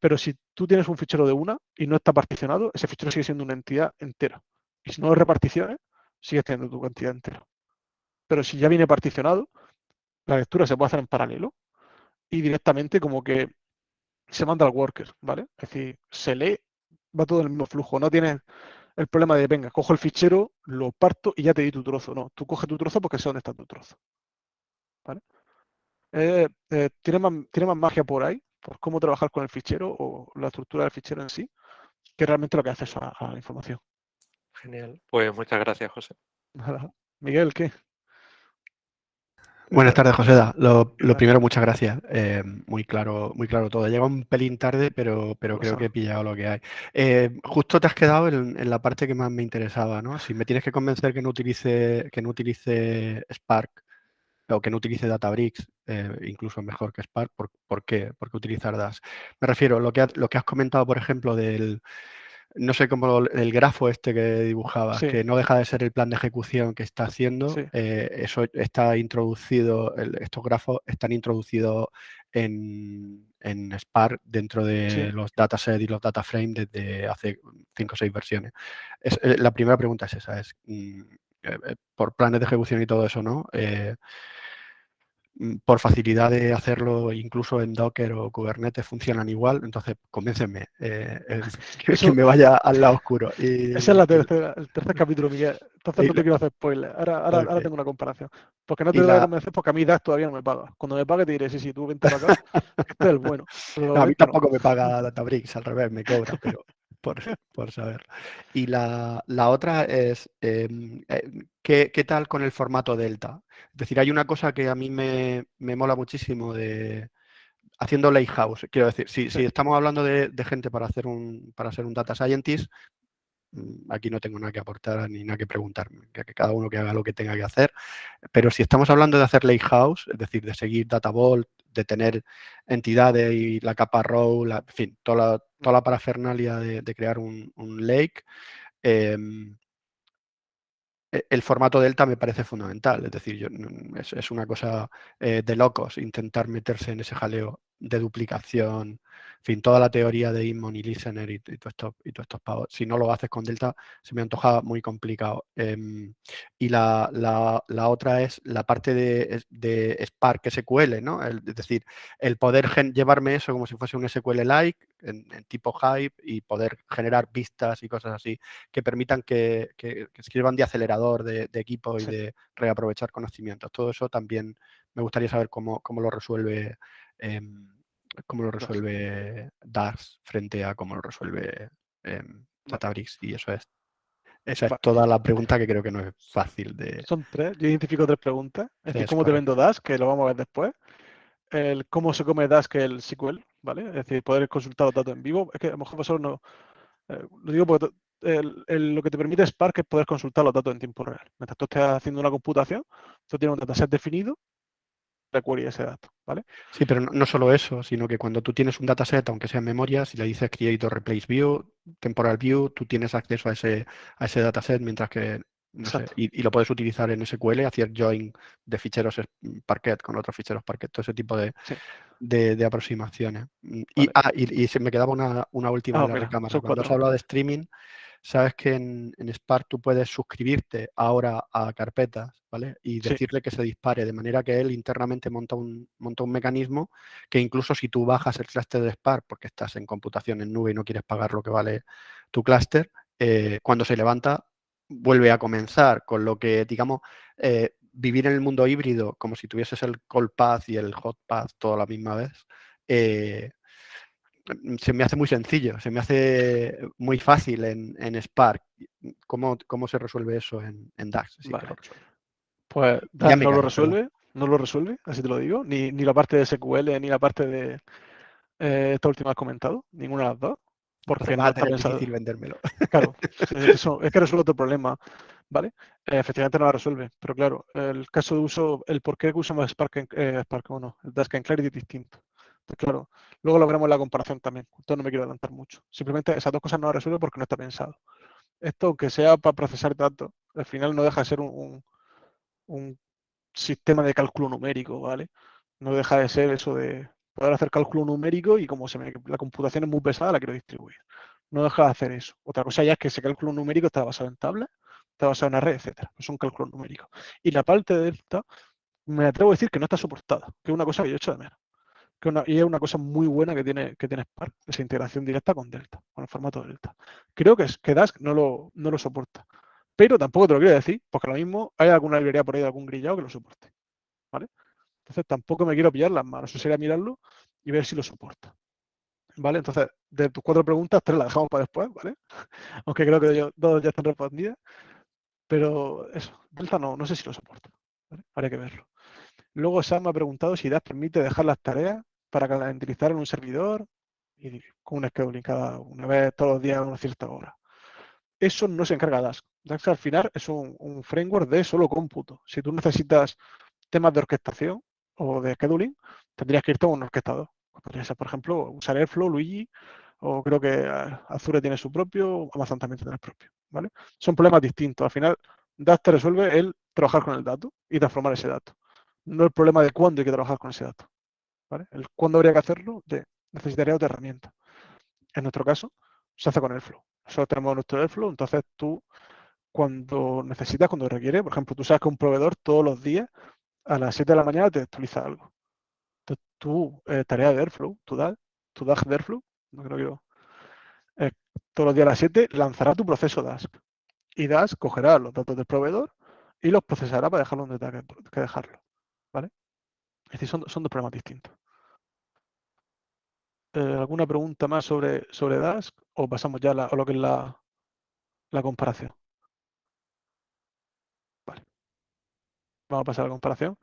Pero si tú tienes un fichero de una y no está particionado, ese fichero sigue siendo una entidad entera. Y si no lo reparticiones, sigues teniendo tu cantidad entera. Pero si ya viene particionado, la lectura se puede hacer en paralelo y directamente como que se manda al worker, ¿vale? Es decir, se lee, va todo en el mismo flujo. No tienes el problema de, venga, cojo el fichero, lo parto y ya te di tu trozo. No, tú coges tu trozo porque sé dónde está tu trozo, ¿vale? Tiene más magia por ahí, por cómo trabajar con el fichero o la estructura del fichero en sí, que realmente lo que hace es a la información. Genial. Pues muchas gracias, José. Nada. Miguel, ¿qué? Buenas tardes, José. Lo Buenas. primero, muchas gracias. Muy claro todo. Llega un pelín tarde, pero creo que he pillado lo que hay. Justo te has quedado en la parte que más me interesaba, ¿no? Si me tienes que convencer que no utilice Spark o que no utilice Databricks, incluso mejor que Spark, ¿por qué? ¿Por qué utilizar Dash? Me refiero a lo que has comentado, por ejemplo, del no sé cómo el grafo este que dibujabas, Sí, que no deja de ser el plan de ejecución que está haciendo, sí, eso está introducido, estos grafos están introducidos en Spark dentro sí. de los datasets y los data frames desde hace 5 o 6 versiones. La primera pregunta es esa, por planes de ejecución y todo eso, ¿no? Por facilidad de hacerlo incluso en Docker o Kubernetes funcionan igual, entonces convénceme que Eso, me vaya al lado oscuro. esa es el tercer capítulo, Miguel. Entonces Y no te quiero hacer spoiler. Ahora ok. tengo una comparación. Porque no te Y voy a la, convencer porque a mí DAX todavía no me paga. Cuando me pague te diré, sí, sí, tú vente para acá, que este es el bueno. Pero de no, a mí momento no. tampoco me paga Databricks, al revés, me cobra, pero por saber. Y la otra es, ¿qué tal con el formato Delta? Es decir, hay una cosa que a mí me mola muchísimo de haciendo Lakehouse. Quiero decir, Sí, si estamos hablando de gente para ser un data scientist, aquí no tengo nada que aportar ni nada que preguntarme, que cada uno que haga lo que tenga que hacer. Pero si estamos hablando de hacer Lakehouse, es decir, de seguir Data Vault, de tener entidades y la capa row, en fin, toda la parafernalia de crear un lake, eh, el formato Delta me parece fundamental. Es decir, es una cosa de locos intentar meterse en ese jaleo de duplicación, en fin, toda la teoría de Inmon y Listener y todos estos pavos. Si no lo haces con Delta, se me antoja muy complicado. Y la otra es la parte de Spark SQL, ¿no? Es decir, el poder llevarme eso como si fuese un SQL-like en tipo Hive y poder generar vistas y cosas así que permitan que sirvan de acelerador de equipo y sí. de reaprovechar conocimientos. Todo eso también me gustaría saber cómo lo resuelve DAX. DAX frente a cómo lo resuelve Vale, Databricks. Y esa es vale. toda la pregunta que creo que no es fácil de... Son tres. Yo identifico tres preguntas. Es decir, Es ¿cómo te vendo correcto. Dask? Que lo vamos a ver después. El cómo se come Dask el SQL, ¿vale? Es decir, poder consultar los datos en vivo. Es que a lo mejor vosotros no. Lo digo porque lo que te permite Spark es poder consultar los datos en tiempo real. Mientras tú estés haciendo una computación, tú tienes un dataset definido, te query ese dato, ¿vale? Sí, pero no solo eso, sino que cuando tú tienes un dataset, aunque sea en memoria, si le dices create or replace view, temporal view, tú tienes acceso a ese dataset, mientras que, no sé, Exacto. y lo puedes utilizar en SQL, hacer join de ficheros Parquet con otros ficheros Parquet, todo ese tipo Sí, de aproximaciones. vale. Y se me quedaba una última en la Mira, recámara. son Cuando has cuatro. hablado de streaming, sabes que en Spark tú puedes suscribirte ahora a carpetas, ¿vale? Y Sí, decirle que se dispare, de manera que él internamente monta un mecanismo que incluso si tú bajas el clúster de Spark porque estás en computación en nube y no quieres pagar lo que vale tu clúster, cuando se levanta vuelve a comenzar, con lo que, digamos, vivir en el mundo híbrido como si tuvieses el cold path y el hot path toda la misma vez, eh, se me hace muy sencillo, se me hace muy fácil en Spark. ¿Cómo se resuelve eso en DAX? Sí que lo vale. resuelve. Pues Ya Dask me callo, perdón. no lo resuelve, así te lo digo, ni la parte de SQL, ni la parte de esta última que has comentado, ninguna de las dos. porque Entonces va no a está tener pensado. difícil vendérmelo. Claro, es que resuelve otro problema, ¿vale? Efectivamente no la resuelve, pero claro, el caso de uso, el por qué usamos Spark o no, el Dask en Clarity es distinto. Entonces, claro, luego lo veremos en la comparación también, entonces no me quiero adelantar mucho. Simplemente esas dos cosas no las resuelve porque no está pensado. Esto, aunque sea para procesar datos, al final no deja de ser un sistema de cálculo numérico, ¿vale? No deja de ser eso de poder hacer cálculo numérico y como la computación es muy pesada, la quiero distribuir. No deja de hacer eso. Otra cosa ya es que ese cálculo numérico está basado en tablas, está basado en array, etcétera. Es un cálculo numérico. Y la parte de delta, me atrevo a decir que no está soportada, que es una cosa que yo echo de menos. Y es una cosa muy buena que tiene Spark, esa integración directa con Delta, con el formato Delta. Creo que Dask no lo soporta. Pero tampoco te lo quiero decir, porque lo mismo hay alguna librería por ahí de algún grillado que lo soporte. ¿Vale? Entonces tampoco me quiero pillar las manos. Eso sería mirarlo y ver si lo soporta. ¿Vale? Entonces, de tus 4 preguntas, 3 las dejamos para después, ¿vale? Aunque creo que 2 ya están respondidas. Pero eso, Delta no sé si lo soporta. ¿Vale? Habría que verlo. Luego Sam me ha preguntado si Dask permite dejar las tareas para calendarizar en un servidor y con un scheduling cada una vez todos los días a una cierta hora. Eso no se encarga Dask. Dask al final es un framework de solo cómputo. Si tú necesitas temas de orquestación o de scheduling, tendrías que irte a un orquestador. Podría ser, por ejemplo, usar Airflow, Luigi, o creo que Azure tiene su propio, Amazon también tiene el propio. ¿Vale? Son problemas distintos. Al final, Dask te resuelve el trabajar con el dato y transformar ese dato. No el problema de cuándo hay que trabajar con ese dato. ¿Vale? El cuándo habría que hacerlo necesitaría otra herramienta. En nuestro caso, se hace con Airflow. Nosotros tenemos nuestro Airflow, entonces tú, cuando necesitas, cuando requiere, por ejemplo, tú sabes que un proveedor todos los días a las 7 de la mañana te actualiza algo. Entonces, tu tarea de Airflow, tu Dask de Airflow, no creo que todos los días a las 7 lanzará tu proceso Dask. Y Dask cogerá los datos del proveedor y los procesará para dejarlo donde tenga que dejarlo. ¿Vale? Es decir, son dos problemas distintos. ¿Alguna pregunta más sobre Dask? ¿O pasamos ya a lo que es la comparación? Vale. Vamos a pasar a la comparación.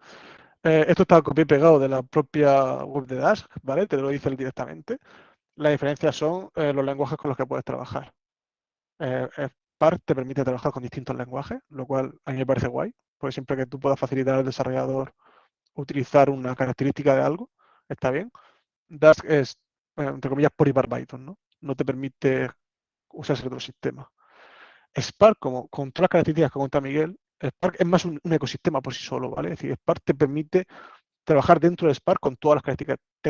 Esto está copiado y pegado de la propia web de Dask, ¿vale? Te lo dice él directamente. Las diferencias son los lenguajes con los que puedes trabajar. Spark te permite trabajar con distintos lenguajes, lo cual a mí me parece guay, porque siempre que tú puedas facilitar al desarrollador utilizar una característica de algo, está bien. Dask es, entre comillas, por Python, ¿no? No te permite usar ese otro sistema. Spark, como con todas las características que cuenta Miguel, Spark es más un ecosistema por sí solo, ¿vale? Es decir, Spark te permite trabajar dentro de Spark con todas las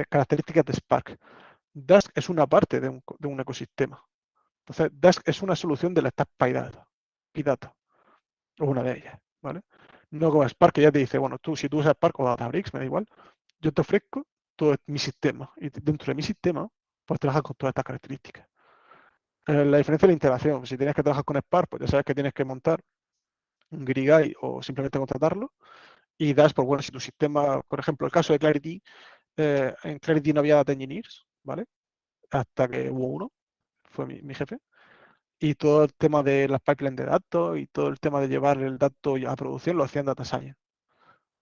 características de Spark. Dask es una parte de un ecosistema. Entonces, Dask es una solución de la stack PyData, o una de ellas, ¿vale? No como Spark, que ya te dice, bueno, si tú usas Spark o Databricks, me da igual, yo te ofrezco todo mi sistema, y dentro de mi sistema, pues trabajas con todas estas características. La diferencia es la integración. Si tienes que trabajar con Spark, pues ya sabes que tienes que montar un Grigay o simplemente contratarlo. Y Dask, pues bueno, si tu sistema, por ejemplo, el caso de Clarity, en Clarity no había data engineers, ¿vale? Hasta que hubo uno, fue mi jefe. Y todo el tema de las pipelines de datos y todo el tema de llevar el dato a producción lo hacían Data Science.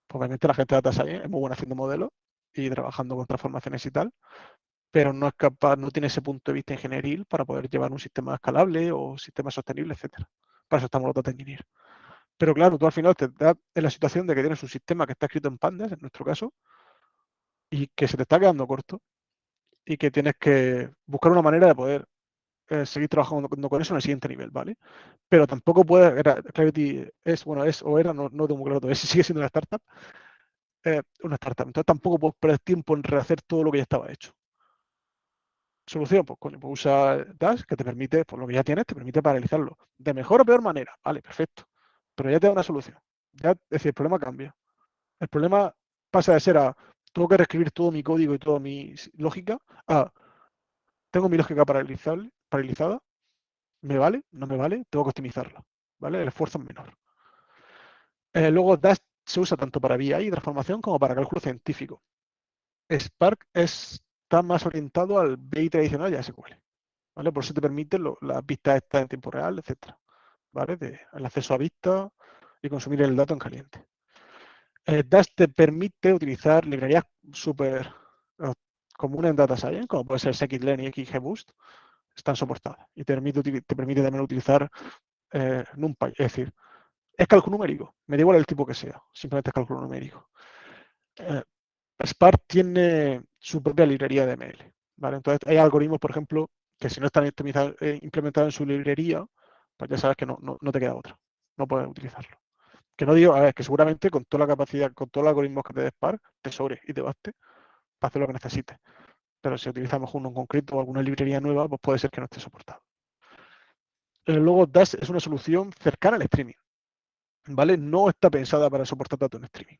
Pues obviamente la gente de Data Science es muy buena haciendo modelos y trabajando con transformaciones y tal, pero no es capaz, no tiene ese punto de vista ingenieril para poder llevar un sistema escalable o sistema sostenible, etcétera. Para eso estamos los data engineers. Pero claro, tú al final te das en la situación de que tienes un sistema que está escrito en Pandas, en nuestro caso, y que se te está quedando corto y que tienes que buscar una manera de poder seguir trabajando con eso en el siguiente nivel, ¿vale? Pero tampoco puede, Clarity es o era, no tengo muy claro todavía si sigue siendo una startup. Entonces tampoco puedes perder tiempo en rehacer todo lo que ya estaba hecho. Solución, pues coño, pues usa Dash, que te permite, por lo que ya tienes, te permite paralizarlo. De mejor o peor manera, vale, perfecto. Pero ya te da una solución. Ya, es decir, el problema cambia. El problema pasa de ser a tengo que reescribir todo mi código y toda mi lógica a tengo mi lógica paralizada, ¿me vale? ¿No me vale? Tengo que optimizarla, ¿vale? El esfuerzo es menor. Luego Dash se usa tanto para BI y transformación como para cálculo científico. Spark está más orientado al BI tradicional y a SQL, ¿vale? Por eso te permite las vistas estas en tiempo real, etcétera, ¿vale? El acceso a vistas y consumir el dato en caliente. Dash te permite utilizar librerías súper comunes en Data Science, como puede ser Scikit-learn y XGBoost, están soportadas y te permite también utilizar NumPy. Es decir, es cálculo numérico, me da igual el tipo que sea, simplemente es cálculo numérico. Spark tiene su propia librería de ML, ¿vale? Entonces hay algoritmos, por ejemplo, que si no están implementados en su librería, pues ya sabes que no te queda otra, no puedes utilizarlo. Que no digo, a ver, que seguramente con toda la capacidad, con todos los algoritmos que te dé Spark, te sobre y te baste para hacer lo que necesites. Pero si utilizamos uno en concreto o alguna librería nueva, pues puede ser que no esté soportado. Luego Dash es una solución cercana al streaming, ¿vale? No está pensada para soportar datos en streaming.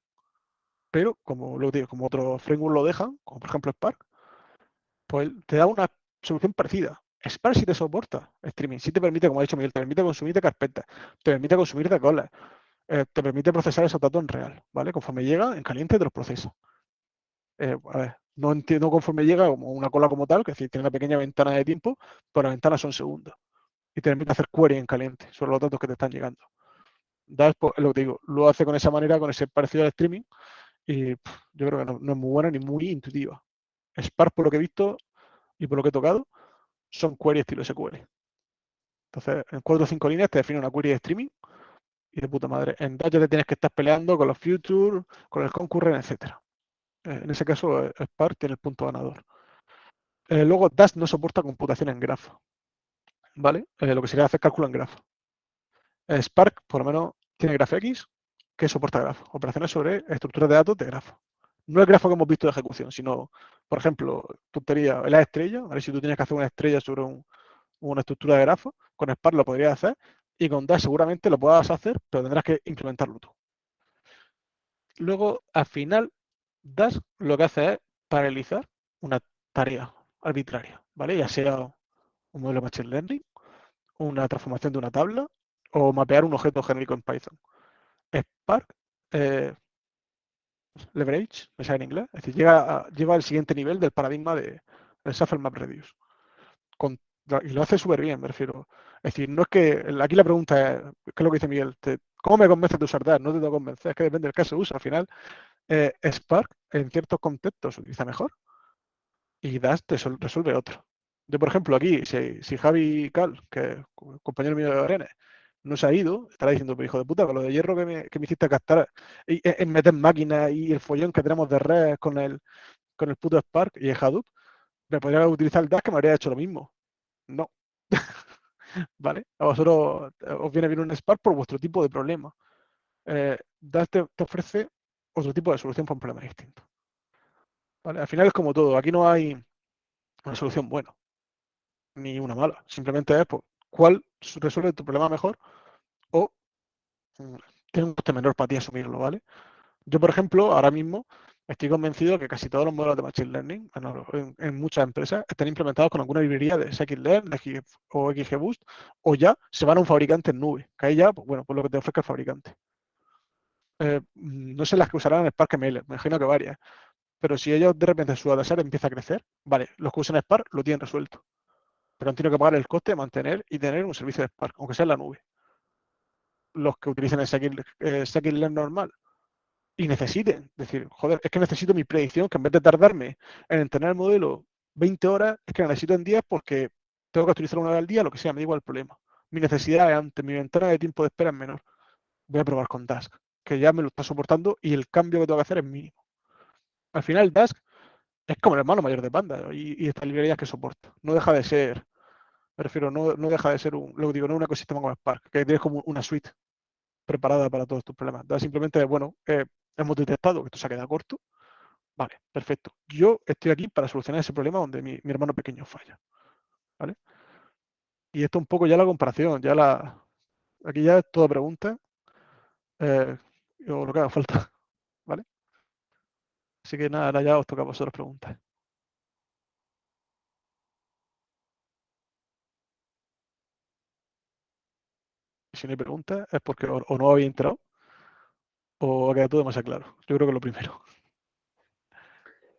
Pero, como lo digo, como otros frameworks lo dejan, como por ejemplo Spark, pues te da una solución parecida. Spark sí te soporta streaming, sí te permite, como ha dicho Miguel, te permite consumir de carpetas, te permite consumir de colas, te permite procesar esos datos en real, ¿vale? Conforme llega, en caliente te los procesa. A ver, no entiendo conforme llega como una cola como tal, que es decir, tiene una pequeña ventana de tiempo, pero las ventanas son segundos. Y te permite hacer query en caliente sobre los datos que te están llegando. Dash, pues, lo que te digo, lo hace con esa manera, con ese parecido al streaming, y yo creo que no es muy buena ni muy intuitiva. Spark, por lo que he visto y por lo que he tocado, son query estilo SQL. Entonces, en 4 o 5 líneas te define una query de streaming y de puta madre. En Dash ya te tienes que estar peleando con los futures, con el concurrent, etcétera. En ese caso, Spark tiene el punto ganador. Luego, Dash no soporta computación en grafo, ¿vale? Lo que sería hacer cálculo en grafo. Spark, por lo menos, tiene GraphX, que soporta grafos, operaciones sobre estructuras de datos de grafos. No el grafo que hemos visto de ejecución, sino, por ejemplo, tontería, la estrella, ¿vale? Si tú tienes que hacer una estrella sobre una estructura de grafos, con Spark lo podrías hacer y con Dash seguramente lo puedas hacer, pero tendrás que implementarlo tú. Luego, al final, Dash lo que hace es paralizar una tarea arbitraria, ¿vale? Ya sea un modelo de Machine Learning, una transformación de una tabla o mapear un objeto genérico en Python. Spark Leverage, me sale en inglés, es decir, lleva al siguiente nivel del paradigma del Shuffle Map Reduce. Y lo hace súper bien, me refiero. Es decir, no es que. Aquí la pregunta es: ¿qué es lo que dice Miguel? ¿Cómo me convences de usar Dash? No te tengo que convencer, es que depende del caso de uso. Al final, Spark en ciertos contextos se utiliza mejor y Dash te resuelve otro. Yo, por ejemplo, aquí, si Javi Cal, que es compañero mío de Arenas, no se ha ido, estará diciendo, pero hijo de puta, con lo de hierro que me hiciste gastar en meter máquinas y el follón que tenemos de red con el puto Spark y el Hadoop, me podría utilizar el Dash que me habría hecho lo mismo. No. ¿Vale? A vosotros os viene bien un Spark por vuestro tipo de problema. Dash te ofrece otro tipo de solución para un problema distinto. ¿Vale? Al final es como todo, aquí no hay una solución buena ni una mala. Simplemente es pues, cuál resuelve tu problema mejor o tiene un coste menor para ti asumirlo, ¿vale? Yo, por ejemplo, ahora mismo estoy convencido que casi todos los modelos de Machine Learning en muchas empresas están implementados con alguna librería de Scikit-learn o XGBoost o ya se van a un fabricante en nube, que ahí ya, pues, bueno, pues lo que te ofrezca el fabricante. No sé las que usarán en Spark ML, me imagino que varias, pero si ellos de repente su dataset empieza a crecer, vale, los que usan Spark lo tienen resuelto, pero han tenido que pagar el coste de mantener y tener un servicio de Spark, aunque sea en la nube. Los que utilicen el Scikit-learn normal y necesiten, decir, joder, es que necesito mi predicción, que en vez de tardarme en entrenar el modelo 20 horas, es que la necesito en días porque tengo que utilizar una hora al día, lo que sea, me da igual el problema. Mi necesidad es antes, mi ventana de tiempo de espera es menor. Voy a probar con Dask, que ya me lo está soportando y el cambio que tengo que hacer es mínimo. Al final, Dask es como el hermano mayor de Panda y estas librerías que soporta. No deja de ser, me refiero, no deja de ser lo que digo, no es un ecosistema como Spark, que tienes como una suite preparada para todos tus problemas. Dask simplemente, bueno, hemos detectado que esto se ha quedado corto. Vale, perfecto. Yo estoy aquí para solucionar ese problema donde mi hermano pequeño falla. ¿Vale? Y esto un poco ya la comparación, aquí ya es toda pregunta o lo que haga falta. ¿Vale? Así que nada, ahora ya os toca a vosotros preguntas. Si no hay preguntas es porque o no habéis enterado o ha quedado todo demasiado claro. Yo creo que es lo primero.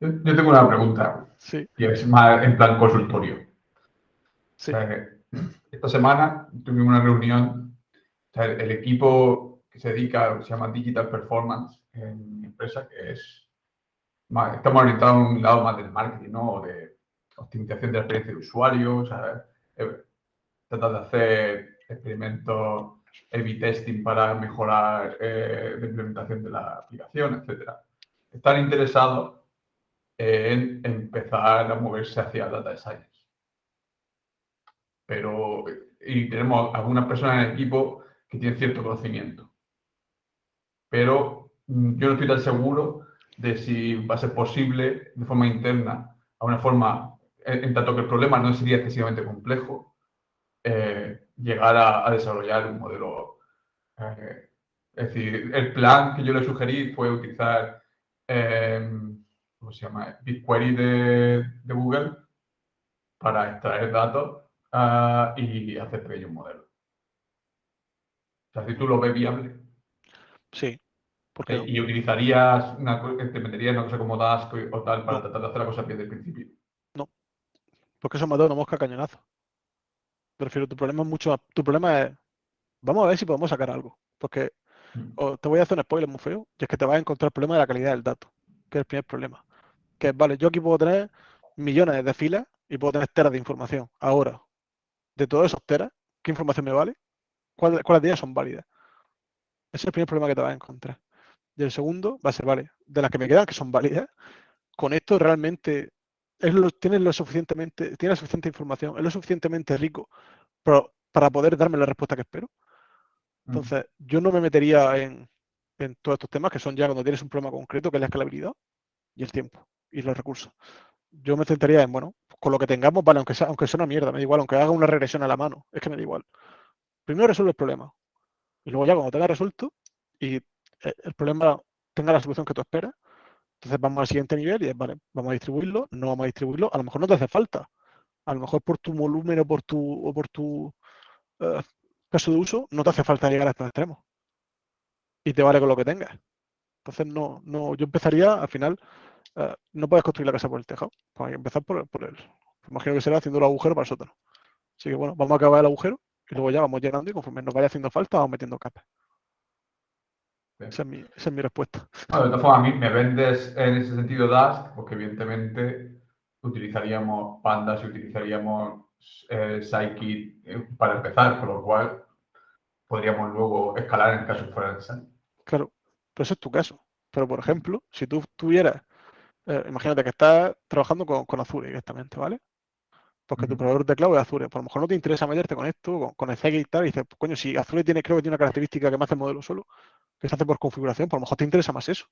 Yo tengo una pregunta, Sí, y es más en plan consultorio. sí. Esta semana tuvimos una reunión, el equipo que se dedica, se llama Digital Performance en mi empresa, que estamos orientados a un lado más del marketing, ¿no? O de optimización de la experiencia de usuario, ¿sabes? tratas de hacer experimentos A/B testing para mejorar la implementación de la aplicación, etcétera. Están interesados en empezar a moverse hacia Data Science. Y tenemos algunas personas en el equipo que tienen cierto conocimiento. Pero yo no estoy tan seguro de si va a ser posible de forma interna, a una forma, en tanto que el problema no sería excesivamente complejo, llegar a desarrollar un modelo. Es decir, el plan que yo le sugerí fue utilizar, ¿cómo se llama? BigQuery de Google para extraer datos y hacer pequeños modelos. O sea, si tú lo ves viable. Sí, ¿por qué no? Y utilizarías te meterías en una cosa como Dask o tal para No. tratar de hacer la cosa bien desde el principio. No, porque eso me ha dado una mosca a cañonazo. Prefiero, tu problema es mucho, tu problema es, vamos a ver si podemos sacar algo, porque te voy a hacer un spoiler muy feo, y es que te vas a encontrar el problema de la calidad del dato, que es el primer problema. Que vale, yo aquí puedo tener millones de filas y puedo tener teras de información. Ahora, de todos esos teras, ¿qué información me vale? ¿Cuáles de ellas son válidas? Ese es el primer problema que te vas a encontrar. Y el segundo va a ser, vale, de las que me quedan que son válidas, con esto realmente tienes la suficiente información, es lo suficientemente rico para poder darme la respuesta que espero. Entonces, yo no me metería en todos estos temas que son ya cuando tienes un problema concreto, que es la escalabilidad y el tiempo y los recursos. Yo me centraría en, bueno, con lo que tengamos, vale, aunque sea una mierda, me da igual, aunque haga una regresión a la mano, es que me da igual. Primero resuelve el problema y luego ya cuando tenga resuelto y el problema tenga la solución que tú esperas, entonces vamos al siguiente nivel y es, vale, vamos a distribuirlo, no vamos a distribuirlo, a lo mejor no te hace falta, a lo mejor por tu volumen o por tu caso de uso, no te hace falta llegar a estos extremos y te vale con lo que tengas. Entonces, yo empezaría, al final, no puedes construir la casa por el tejado, pues hay que empezar por el. Imagino que será haciendo el agujero para el sótano. Así que bueno, vamos a acabar el agujero y luego ya vamos llenando y conforme nos vaya haciendo falta, vamos metiendo capas. Esa es mi respuesta. Bueno, de todas formas, a mí me vendes en ese sentido Dask, porque evidentemente utilizaríamos pandas y utilizaríamos Scikit para empezar, con lo cual podríamos luego escalar en el caso fuera necesario. Claro, pero ese es tu caso. Pero por ejemplo, si tú tuvieras, imagínate que estás trabajando con Azure directamente, ¿vale? Porque tu proveedor de cloud es Azure. Por lo mejor no te interesa meterte con esto, con el Scikit y tal, y dices, pues, coño, si Azure creo que tiene una característica que me hace el modelo solo, que se hace por configuración, por lo mejor te interesa más eso.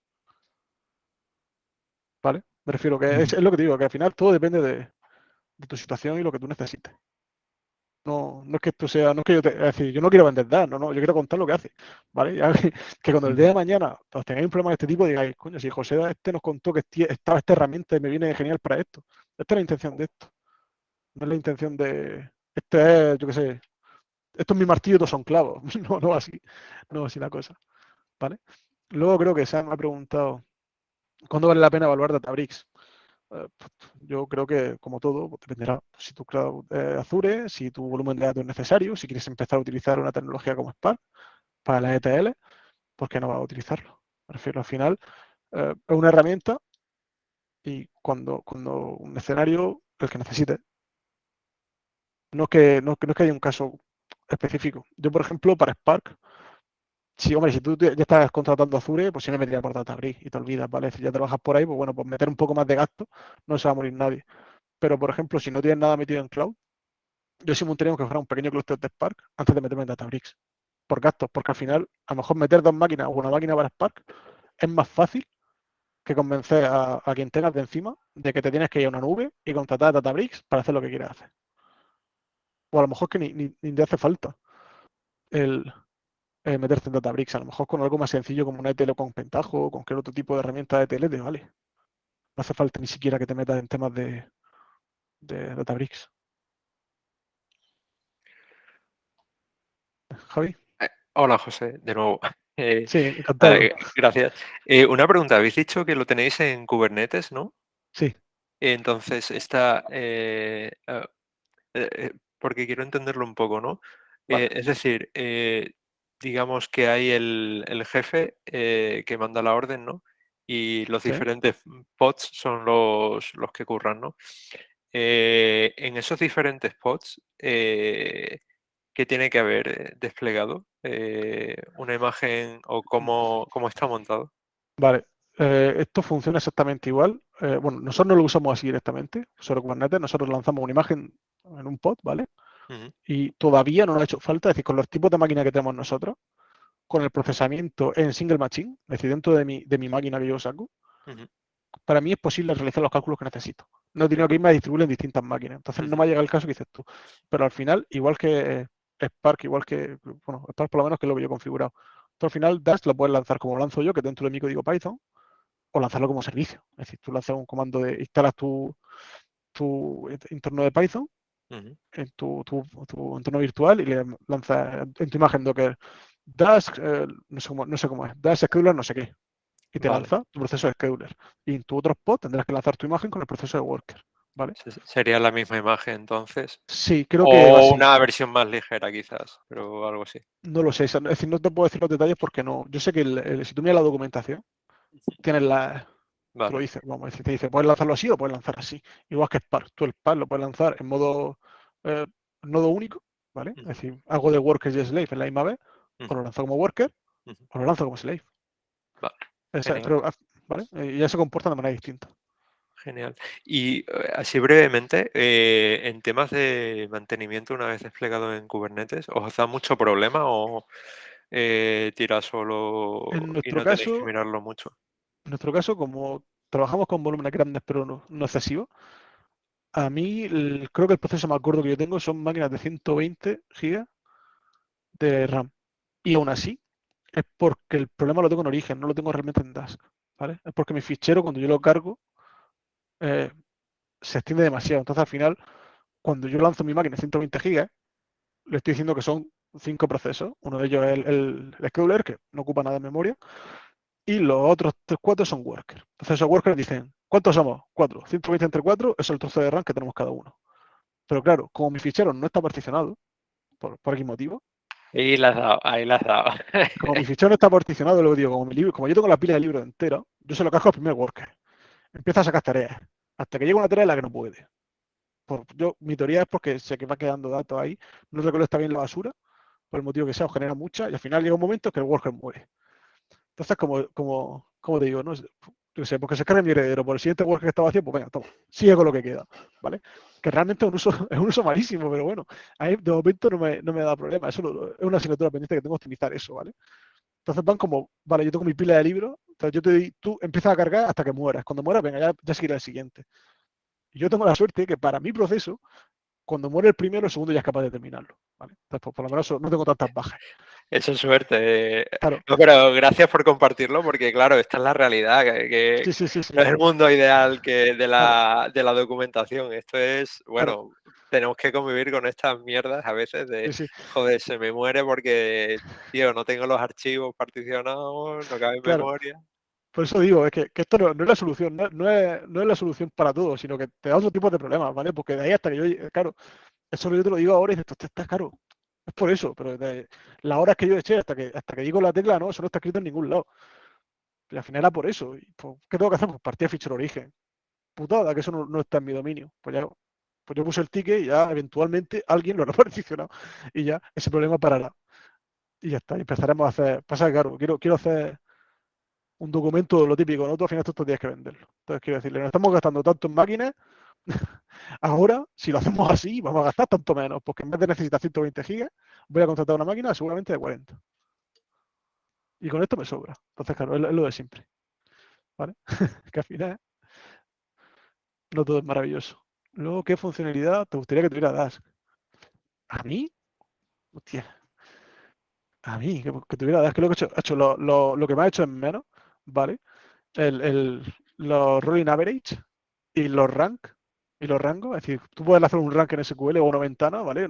¿Vale? Me refiero que es lo que te digo, que al final todo depende de tu situación y lo que tú necesites. No es que esto sea, no es que es decir, yo no quiero vender DAS, no, yo quiero contar lo que hace, ¿vale? Ya que cuando el día de mañana os tengáis un problema de este tipo, digáis, coño, si José nos contó que estaba esta herramienta y me viene genial para esto. Esta es la intención de esto. No es la intención de, este es, yo qué sé, esto es mi martillo, todos son clavos. No así, no así la cosa, ¿vale? Luego creo que Sam ha preguntado, ¿cuándo vale la pena evaluar Databricks? Yo creo que, como todo, pues dependerá si tu cloud es Azure, si tu volumen de datos es necesario, si quieres empezar a utilizar una tecnología como Spark para la ETL, ¿por qué no vas a utilizarlo? Me refiero, al final, es una herramienta y cuando un escenario, el que necesites, no es que haya un caso específico. Yo, por ejemplo, para Spark, hombre, si tú ya estás contratando Azure, pues sí me metería por Databricks y te olvidas, ¿vale? Si ya trabajas por ahí, pues bueno, pues meter un poco más de gasto, no se va a morir nadie. Pero, por ejemplo, si no tienes nada metido en cloud, yo sí montaría que fuera un pequeño clúster de Spark antes de meterme en Databricks. Por gastos, porque al final, a lo mejor meter dos máquinas o una máquina para Spark es más fácil que convencer a quien tengas de encima de que te tienes que ir a una nube y contratar a Databricks para hacer lo que quieras hacer. O a lo mejor que ni te hace falta el meterte en Databricks. A lo mejor con algo más sencillo como una ETL con Pentaho o con cualquier otro tipo de herramienta de ETL te vale. No hace falta ni siquiera que te metas en temas de Databricks. Javi. Hola, José, de nuevo. Sí, encantado. Gracias. Una pregunta, habéis dicho que lo tenéis en Kubernetes, ¿no? Sí. Entonces, porque quiero entenderlo un poco, ¿no? Vale. Es decir, digamos que hay el jefe que manda la orden, ¿no? Y los Sí. diferentes pods son los que curran, ¿no? en esos diferentes pods, ¿qué tiene que haber desplegado? ¿Una imagen o cómo está montado? Vale, esto funciona exactamente igual. Bueno, nosotros no lo usamos así directamente sobre Kubernetes, nosotros lanzamos una imagen en un pod, ¿vale? Ujú, Y todavía no nos ha hecho falta, es decir, con los tipos de máquina que tenemos nosotros, con el procesamiento en single machine, es decir, dentro de mi máquina que yo saco, ujú, para mí es posible realizar los cálculos que necesito. No he tenido que irme a distribuir en distintas máquinas. Entonces no ujú, me ha llegado el caso que dices tú. Pero al final, igual que Spark, igual que, bueno, Spark por lo menos que es lo que yo he configurado. Tú al final Dash lo puedes lanzar como lo lanzo yo, que dentro de mi código Python, o lanzarlo como servicio. Es decir, tú lanzas un comando de instalas tu entorno de Python ujú. en tu entorno virtual y le lanzas en tu imagen Docker Dash, no sé cómo es, Dash Scheduler no sé qué. Y te Vale. lanza tu proceso de scheduler. Y en tu otro spot tendrás que lanzar tu imagen con el proceso de worker. ¿Vale? Sería la misma imagen entonces. Sí, creo que va O así. una versión más ligera quizás, pero algo así. No lo sé. Es decir, no te puedo decir los detalles porque no. Yo sé que si tú miras la documentación, tienes te lo Vale. dice, vamos a decir, te dice, puedes lanzarlo así o puedes lanzar así. Igual que Spark. Tú el Spark lo puedes lanzar en modo nodo único, ¿vale? Es Ujú, decir, hago de workers y slave en la misma vez, o ujú, lo lanzo como worker, ujú. o lo lanzo como slave. Vale. Genial. Pero, ¿vale? Y ya se comportan de manera distinta. Genial. Y así brevemente, en temas de mantenimiento una vez desplegado en Kubernetes, ¿os da mucho problema o tira solo En y nuestro no tenéis que caso, mirarlo mucho? En nuestro caso, como trabajamos con volúmenes grandes pero no excesivos, a mí creo que el proceso más gordo que yo tengo son máquinas de 120 gigas de RAM. Y aún así, es porque el problema lo tengo en origen, no lo tengo realmente en Dask, ¿vale? Es porque mi fichero, cuando yo lo cargo, eh, se extiende demasiado. Entonces, al final, cuando yo lanzo mi máquina de 120 gigas, le estoy diciendo que son 5 procesos. Uno de ellos es el scheduler, que no ocupa nada de memoria, y los otros 4 son workers. Entonces esos workers dicen, ¿cuántos somos? 4. 120 entre 4 es el trozo de RAM que tenemos cada uno. Pero claro, como mi fichero no está particionado, por X motivo, Ahí las has dado, ahí las has dado. como mi fichero no está particionado, luego digo, como yo tengo la pila de libros entera, yo se lo cargo al primer worker. Empieza a sacar tareas, hasta que llega una tarea en la que no puede. Mi teoría es porque sé que va quedando datos ahí, no recolecta bien la basura, por el motivo que sea, o genera mucha, y al final llega un momento que el worker muere. Entonces, como te digo, ¿no? Yo sé, porque se carga mi heredero, por el siguiente work que estaba haciendo, pues venga, toma, sigue con lo que queda, ¿vale? Que realmente es un uso, es un uso malísimo, pero bueno, ahí de momento no me da problema, es una asignatura pendiente que tengo que optimizar eso, ¿vale? Entonces van como, vale, yo tengo mi pila de libros, entonces yo te digo, tú empiezas a cargar hasta que mueras, cuando mueras, venga, ya seguirá el siguiente. Y yo tengo la suerte que para mi proceso, cuando muere el primero, el segundo ya es capaz de terminarlo, ¿vale? Entonces, pues, por lo menos no tengo tantas bajas. Eso es suerte. Claro, No, pero gracias por compartirlo, porque claro, esta es la realidad, que sí, no es el mundo ideal que claro, de la documentación. Esto es, claro, bueno, tenemos que convivir con estas mierdas a veces de, sí, joder, se me muere porque, tío, no tengo los archivos particionados, no cabe en claro. memoria. Por eso digo, es que esto no es la solución, no es la solución para todo, sino que te da otro tipo de problemas, ¿vale? Porque de ahí hasta que claro, eso yo te lo digo ahora y dices, esto está caro. Es por eso, pero las horas que yo eché hasta que digo la tecla, no, eso no está escrito en ningún lado. Y al final era por eso. Y, pues, ¿qué tengo que hacer? Pues partir a fichero origen. Putada, que eso no está en mi dominio. Pues yo puse el ticket y ya eventualmente alguien lo habrá particionado. Y ya ese problema parará. Y ya está. Y empezaremos a hacer. Pasa que, claro, quiero hacer un documento, lo típico, ¿no? Tú al final esto tienes que venderlo. Entonces, quiero decirle, nos estamos gastando tanto en máquinas, ahora, si lo hacemos así, vamos a gastar tanto menos, porque en vez de necesitar 120 gigas, voy a contratar una máquina seguramente de 40. Y con esto me sobra. Entonces, claro, es lo de siempre, ¿vale? Que al final no todo es maravilloso. Luego, ¿qué funcionalidad te gustaría que tuviera Dash? ¿A mí? Hostia, a mí, que tuviera Dash, que lo que he hecho lo que me ha hecho es menos, ¿vale? Los rolling average y los rank y los rangos. Es decir, tú puedes hacer un rank en SQL o una ventana, ¿vale?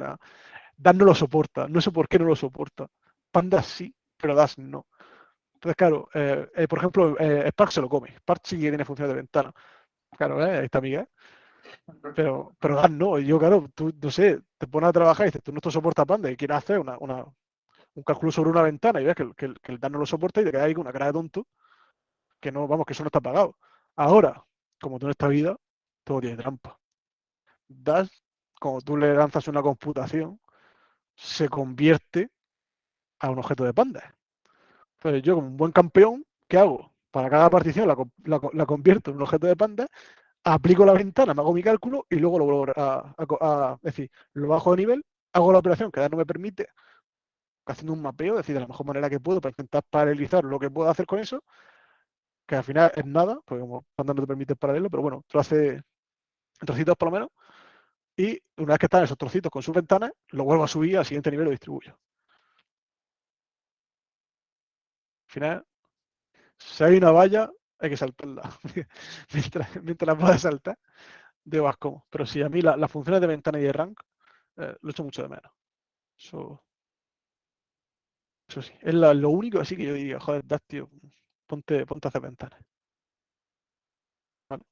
Dash no lo soporta. No sé por qué no lo soporta. Pandas sí, pero Dash no. Entonces, claro, por ejemplo, Spark se lo come. Spark sí que tiene función de ventana. Claro, ahí está Miguel. Pero Dash no. Y yo, claro, tú, no sé, te pones a trabajar y dices, tú no esto soporta Panda y quieres hacer un cálculo sobre una ventana y ves que el Dash no lo soporta y te quedas ahí con una cara de tonto que no, vamos, que eso no está pagado. Ahora, como tú en esta vida, todo tiene trampa. Dash, cuando tú le lanzas una computación, se convierte a un objeto de Pandas. Entonces yo, como un buen campeón, ¿qué hago? Para cada partición la convierto en un objeto de Pandas, aplico la ventana, me hago mi cálculo y luego lo vuelvo es decir, lo bajo de nivel, hago la operación que Dash no me permite, haciendo un mapeo, es decir, de la mejor manera que puedo para intentar paralelizar lo que puedo hacer con eso, que al final es nada, porque como Pandas no te permite el paralelo, pero bueno, tú haces trocitos por lo menos, y una vez que están esos trocitos con sus ventanas, lo vuelvo a subir al siguiente nivel y lo distribuyo. Al final, si hay una valla, hay que saltarla. mientras la puedas saltar, de vas como. Pero sí, a mí las funciones de ventana y de rank lo echo mucho de menos. Eso sí. Es lo único así que yo diría, joder, Dash, tío, ponte a hacer ventanas. ¿Vale?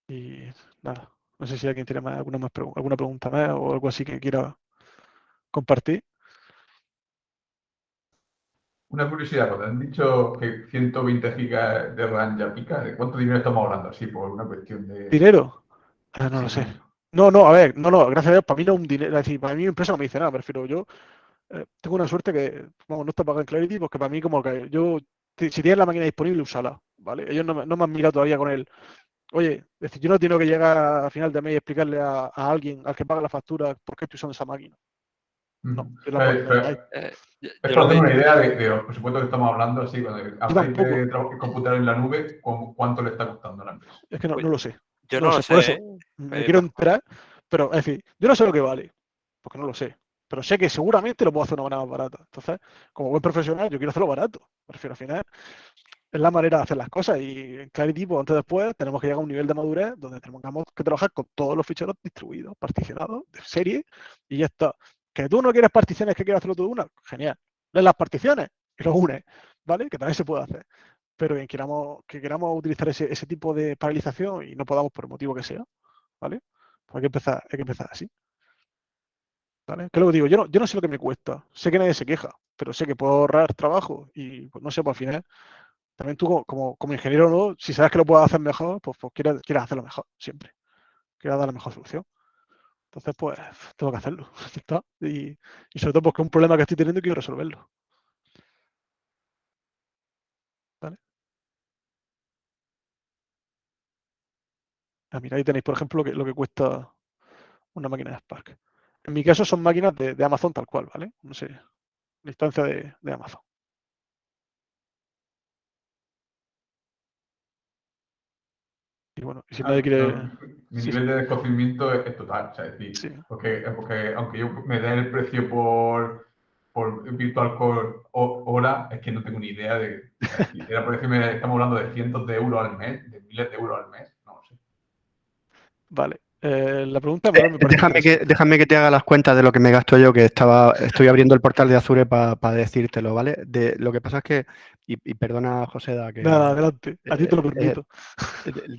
Y nada. No sé si alguien tiene alguna pregunta más o algo así que quiera compartir. Una curiosidad, cuando han dicho que 120 gigas de RAM ya pica, ¿de cuánto dinero estamos hablando? Así, por una cuestión de... ¿Dinero? No lo Sí, sé. No, a ver, no, gracias a Dios, para mí no es un dinero, es decir, para mí mi empresa no me dice nada, prefiero yo, tengo una suerte que, vamos, no está pagado en Clarity, porque para mí como que yo, si tienes la máquina disponible, úsala, ¿vale? Ellos no me han mirado todavía con el, oye, es decir, yo no tengo que llegar a final de mes y explicarle a alguien, al que paga la factura, por qué estoy usando esa máquina. No, yo la puedo tener ahí. Es para hacer una idea de los presupuestos que estamos hablando, así, cuando habláis de computar en la nube, ¿cuánto le está costando a la empresa? Es que no lo sé. Yo no lo sé. Por eso me quiero enterar, pero es decir, yo no sé lo que vale, porque no lo sé. Pero sé que seguramente lo puedo hacer de una manera más barata. Entonces, como buen profesional, yo quiero hacerlo barato. Prefiero al final, es la manera de hacer las cosas. Y en Clarity, pues, antes o después, tenemos que llegar a un nivel de madurez donde tengamos que trabajar con todos los ficheros distribuidos, particionados, de serie, y ya está. Que tú no quieres particiones, que quieres hacerlo todo de una, genial. Lees las particiones y los unes, ¿vale? Que también se puede hacer. Pero que queramos utilizar ese tipo de paralización y no podamos por el motivo que sea, ¿vale? Pues hay que empezar así. ¿Vale? Que luego digo, yo no sé lo que me cuesta, sé que nadie se queja, pero sé que puedo ahorrar trabajo y pues no sé, pues al final, también tú como ingeniero, ¿no? Si sabes que lo puedes hacer mejor, pues quieres hacerlo mejor, siempre. Quieres dar la mejor solución. Entonces, pues, tengo que hacerlo. ¿Está? Y sobre todo porque es un problema que estoy teniendo y quiero resolverlo. ¿Vale? Mira, ahí tenéis, por ejemplo, lo que cuesta una máquina de Spark. En mi caso son máquinas de Amazon tal cual, ¿vale? No sé, la instancia de Amazon. Y bueno, y si nadie quiere... Mi nivel de desconocimiento es total, o sea, es decir, Sí. porque aunque yo me dé el precio por Virtual Core hora, es que no tengo ni idea de... O sea, si era por decirme, estamos hablando de cientos de euros al mes, de miles de euros al mes, no lo sé. Vale. La pregunta de Manuel me parece interesante. Déjame que te haga las cuentas de lo que me gasto yo, que estoy abriendo el portal de Azure para decírtelo, ¿vale? Lo que pasa es que, y perdona, Joseda, que Nada, adelante. A ti te lo permito.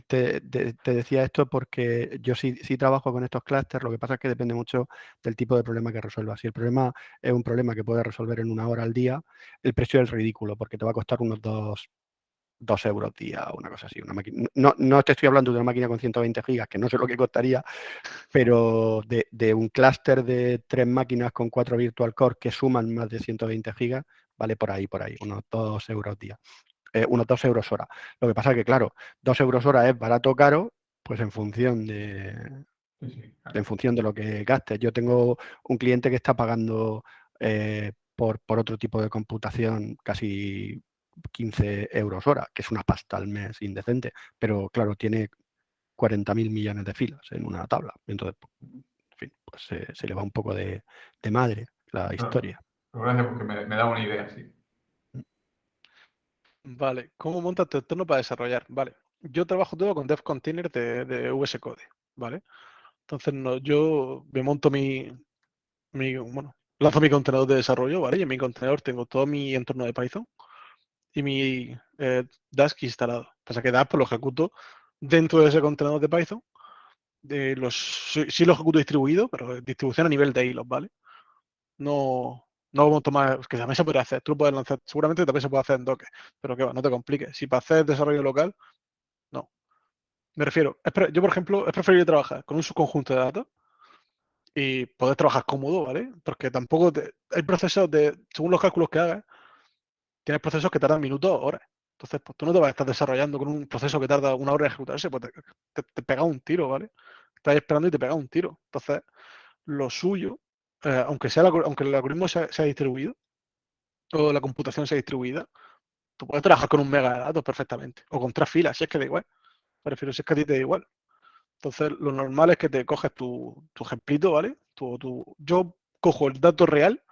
te decía esto porque yo sí trabajo con estos clústeres, lo que pasa es que depende mucho del tipo de problema que resuelvas. Si el problema es un problema que puedes resolver en 1 hora al día, el precio es ridículo, porque te va a costar unos 2 euros día o una cosa así. Una máquina. No te estoy hablando de una máquina con 120 gigas, que no sé lo que costaría, pero de un clúster de 3 máquinas con 4 Virtual Core que suman más de 120 gigas, vale por ahí, unos 2 euros día. Unos 2 euros hora. Lo que pasa es que, claro, 2 euros hora es barato o caro, pues en función de lo que gastes. Yo tengo un cliente que está pagando por otro tipo de computación casi 15 euros hora, que es una pasta al mes indecente, pero claro, tiene 40.000 millones de filas en una tabla. Entonces, en fin, pues se le va un poco de madre la historia. Pero gracias porque me da una idea, sí. Vale. ¿Cómo montas tu entorno para desarrollar? Vale. Yo trabajo todo con Dev Container de VS Code, ¿vale? Entonces, yo me monto bueno, lanzo mi contenedor de desarrollo, ¿vale? Y en mi contenedor tengo todo mi entorno de Python y mi Dask instalado. Pasa que Dask pues, lo ejecuto dentro de ese contenedor de Python. Sí lo ejecuto distribuido, pero distribución a nivel de hilos, ¿vale? No como tomar, que también se puede hacer. Tú lo puedes lanzar, seguramente también se puede hacer en Docker, pero que va, no te compliques. Si para hacer desarrollo local, no. Me refiero, yo por ejemplo, es preferible trabajar con un subconjunto de datos y poder trabajar cómodo, ¿vale? Porque tampoco hay procesos según los cálculos que hagas, tienes procesos que tardan minutos o horas. Entonces, pues tú no te vas a estar desarrollando con un proceso que tarda 1 hora en ejecutarse, pues te pega un tiro, ¿vale? Estás esperando y te pega un tiro. Entonces, lo suyo, aunque el algoritmo sea distribuido, o la computación sea distribuida, tú puedes trabajar con un mega de datos perfectamente, o con 3 filas, si es que da igual. Prefiero si es que a ti te da igual. Entonces, lo normal es que te coges tu ejemplito, ¿vale? Yo cojo el dato real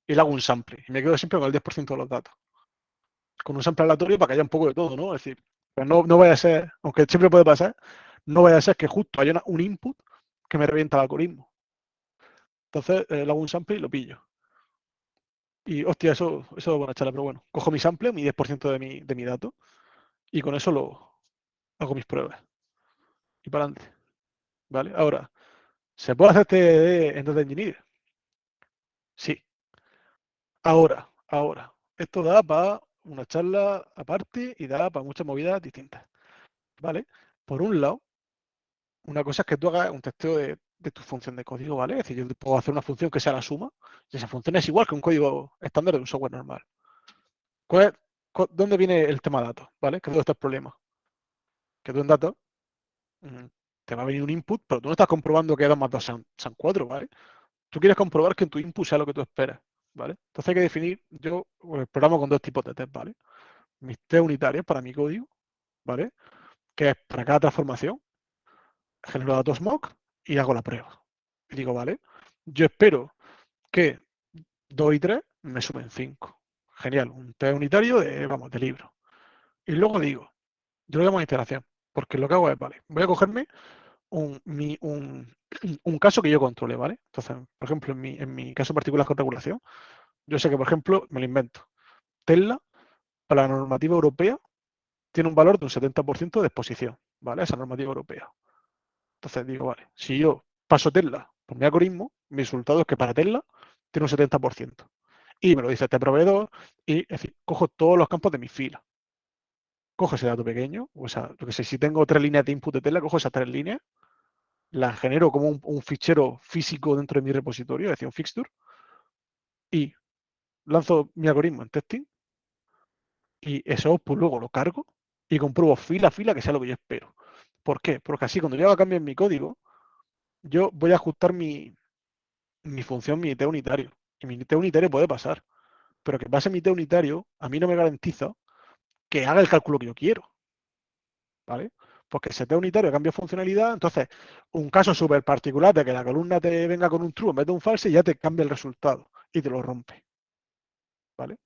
y le hago un sample. Y me quedo siempre con el 10% de los datos. Con un sample aleatorio para que haya un poco de todo, ¿no? Es decir, pero no vaya a ser, aunque siempre puede pasar, no vaya a ser que justo haya un input que me revienta el algoritmo. Entonces, le hago un sample y lo pillo. Y, hostia, eso es buena charla, pero bueno. Cojo mi sample, mi 10% de mi dato, y con eso hago mis pruebas. Y para adelante. ¿Vale? Ahora, ¿se puede hacer TDD en Data Engineering? Sí. Ahora. Esto da para una charla aparte y da para muchas movidas distintas. ¿Vale? Por un lado, una cosa es que tú hagas un testeo de tu función de código, ¿vale? Es decir, yo puedo hacer una función que sea la suma y esa función es igual que un código estándar de un software normal. ¿Dónde viene el tema datos? ¿Vale? Que todo está el problema. Que tú en datos te va a venir un input, pero tú no estás comprobando que 2 más 2 sean 4, ¿vale? Tú quieres comprobar que en tu input sea lo que tú esperas, ¿vale? Entonces hay que definir, yo programo con 2 tipos de test, ¿vale? Mis test unitarios para mi código, ¿vale? Que es para cada transformación, genero datos mock y hago la prueba. Y digo, ¿vale? Yo espero que 2 y 3 me sumen 5. Genial, un test unitario de libro. Y luego digo, yo lo llamo iteración, porque lo que hago es, vale, voy a cogerme un caso que yo controle, ¿vale? Entonces, por ejemplo, en mi caso particular con regulación, yo sé que, por ejemplo, me lo invento. Tesla, para la normativa europea, tiene un valor de un 70% de exposición, ¿vale? Esa normativa europea. Entonces digo, vale, si yo paso Tesla por mi algoritmo, mi resultado es que para Tesla tiene un 70%. Y me lo dice este proveedor, y es decir, cojo todos los campos de mi fila. Cojo ese dato pequeño, o sea, lo que sé, si tengo 3 líneas de input de Tesla, cojo esas 3 líneas, las genero como un fichero físico dentro de mi repositorio, es decir, un fixture, y lanzo mi algoritmo en testing, y eso pues luego lo cargo y compruebo fila a fila que sea lo que yo espero. ¿Por qué? Porque así cuando yo haga cambio en mi código, yo voy a ajustar mi función, mi test unitario. Y mi test unitario puede pasar. Pero que pase mi test unitario, a mí no me garantiza que haga el cálculo que yo quiero. ¿Vale? Porque ese test unitario cambia funcionalidad, entonces un caso súper particular de que la columna te venga con un true en vez de un false y ya te cambia el resultado y te lo rompe. ¿Vale?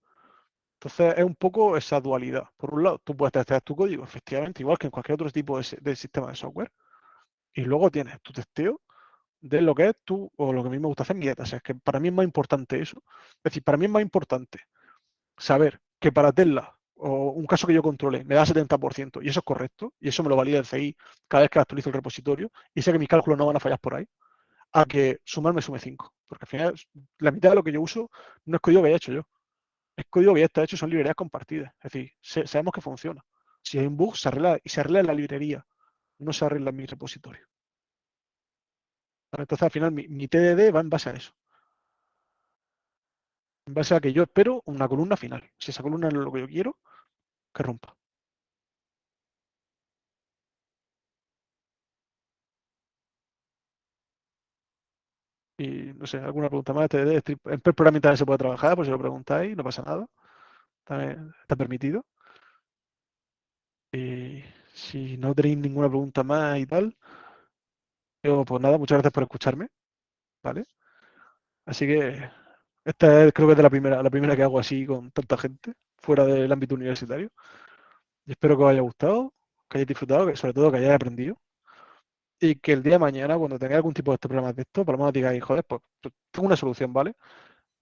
Entonces es un poco esa dualidad. Por un lado, tú puedes testear tu código, efectivamente, igual que en cualquier otro tipo de sistema de software. Y luego tienes tu testeo de lo que es tú, o lo que a mí me gusta hacer mi data. O sea, es que para mí es más importante eso. Es decir, para mí es más importante saber que para Tesla, o un caso que yo controle, me da 70%, y eso es correcto, y eso me lo valida el CI cada vez que actualizo el repositorio, y sé que mis cálculos no van a fallar por ahí, a que sumar me sume 5. Porque al final, la mitad de lo que yo uso no es código que haya hecho yo. Es código que ya está hecho, son librerías compartidas. Es decir, sabemos que funciona. Si hay un bug, se arregla y se arregla en la librería, no se arregla en mi repositorio. ¿Vale? Entonces, al final, mi TDD va en base a eso. En base a que yo espero una columna final. Si esa columna no es lo que yo quiero, que rompa. Y no sé, alguna pregunta más. TDD, en programming también se puede trabajar, por si lo preguntáis, no pasa nada. También está permitido. Y si no tenéis ninguna pregunta más y tal, yo, pues nada, muchas gracias por escucharme. ¿Vale? Así que esta creo que es de la primera que hago así con tanta gente, fuera del ámbito universitario. Y espero que os haya gustado, que hayáis disfrutado, que sobre todo que hayáis aprendido. Y que el día de mañana, cuando tengáis algún tipo de estos problemas de esto, por lo menos digáis, joder, pues tengo una solución, ¿vale?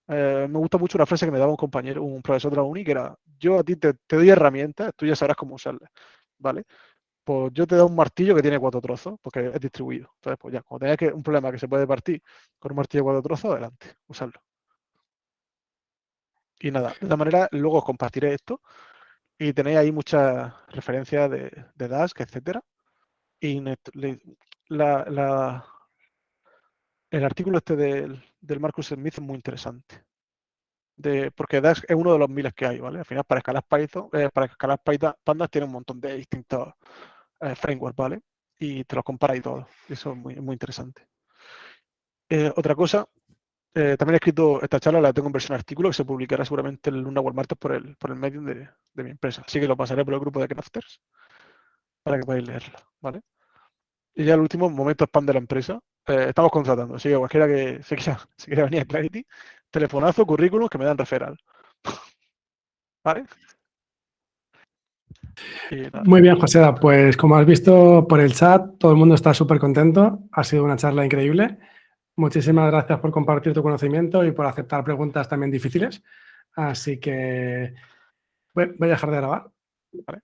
Me gusta mucho una frase que me daba un compañero, un profesor de la uni, que era, yo a ti te doy herramientas, tú ya sabrás cómo usarlas, ¿vale? Pues yo te doy un martillo que tiene 4 trozos, porque es distribuido. Entonces, pues ya, cuando tengáis un problema que se puede partir con un martillo de 4 trozos, adelante, usarlo. Y nada, de esta manera luego os compartiré esto y tenéis ahí muchas referencias de Dask, etcétera. Y el artículo este del Marcus Smith es muy interesante. Porque Dask es uno de los miles que hay, ¿vale? Al final, para escalar Python, Pandas tiene un montón de distintos frameworks, ¿vale? Y te los compara y todo. Eso es muy interesante. Otra cosa, también he escrito esta charla, la tengo en versión artículo, que se publicará seguramente el lunes o el martes por el Medium de mi empresa. Así que lo pasaré por el grupo de Crafters para que podáis leerla, ¿vale? Y ya el último momento spam de la empresa. Estamos contratando, así que cualquiera que se quiera venir a Clarity, telefonazo, currículum, que me dan referral. ¿Vale? Muy bien, Joseda. Pues como has visto por el chat, todo el mundo está súper contento. Ha sido una charla increíble. Muchísimas gracias por compartir tu conocimiento y por aceptar preguntas también difíciles. Así que voy a dejar de grabar. ¿Vale?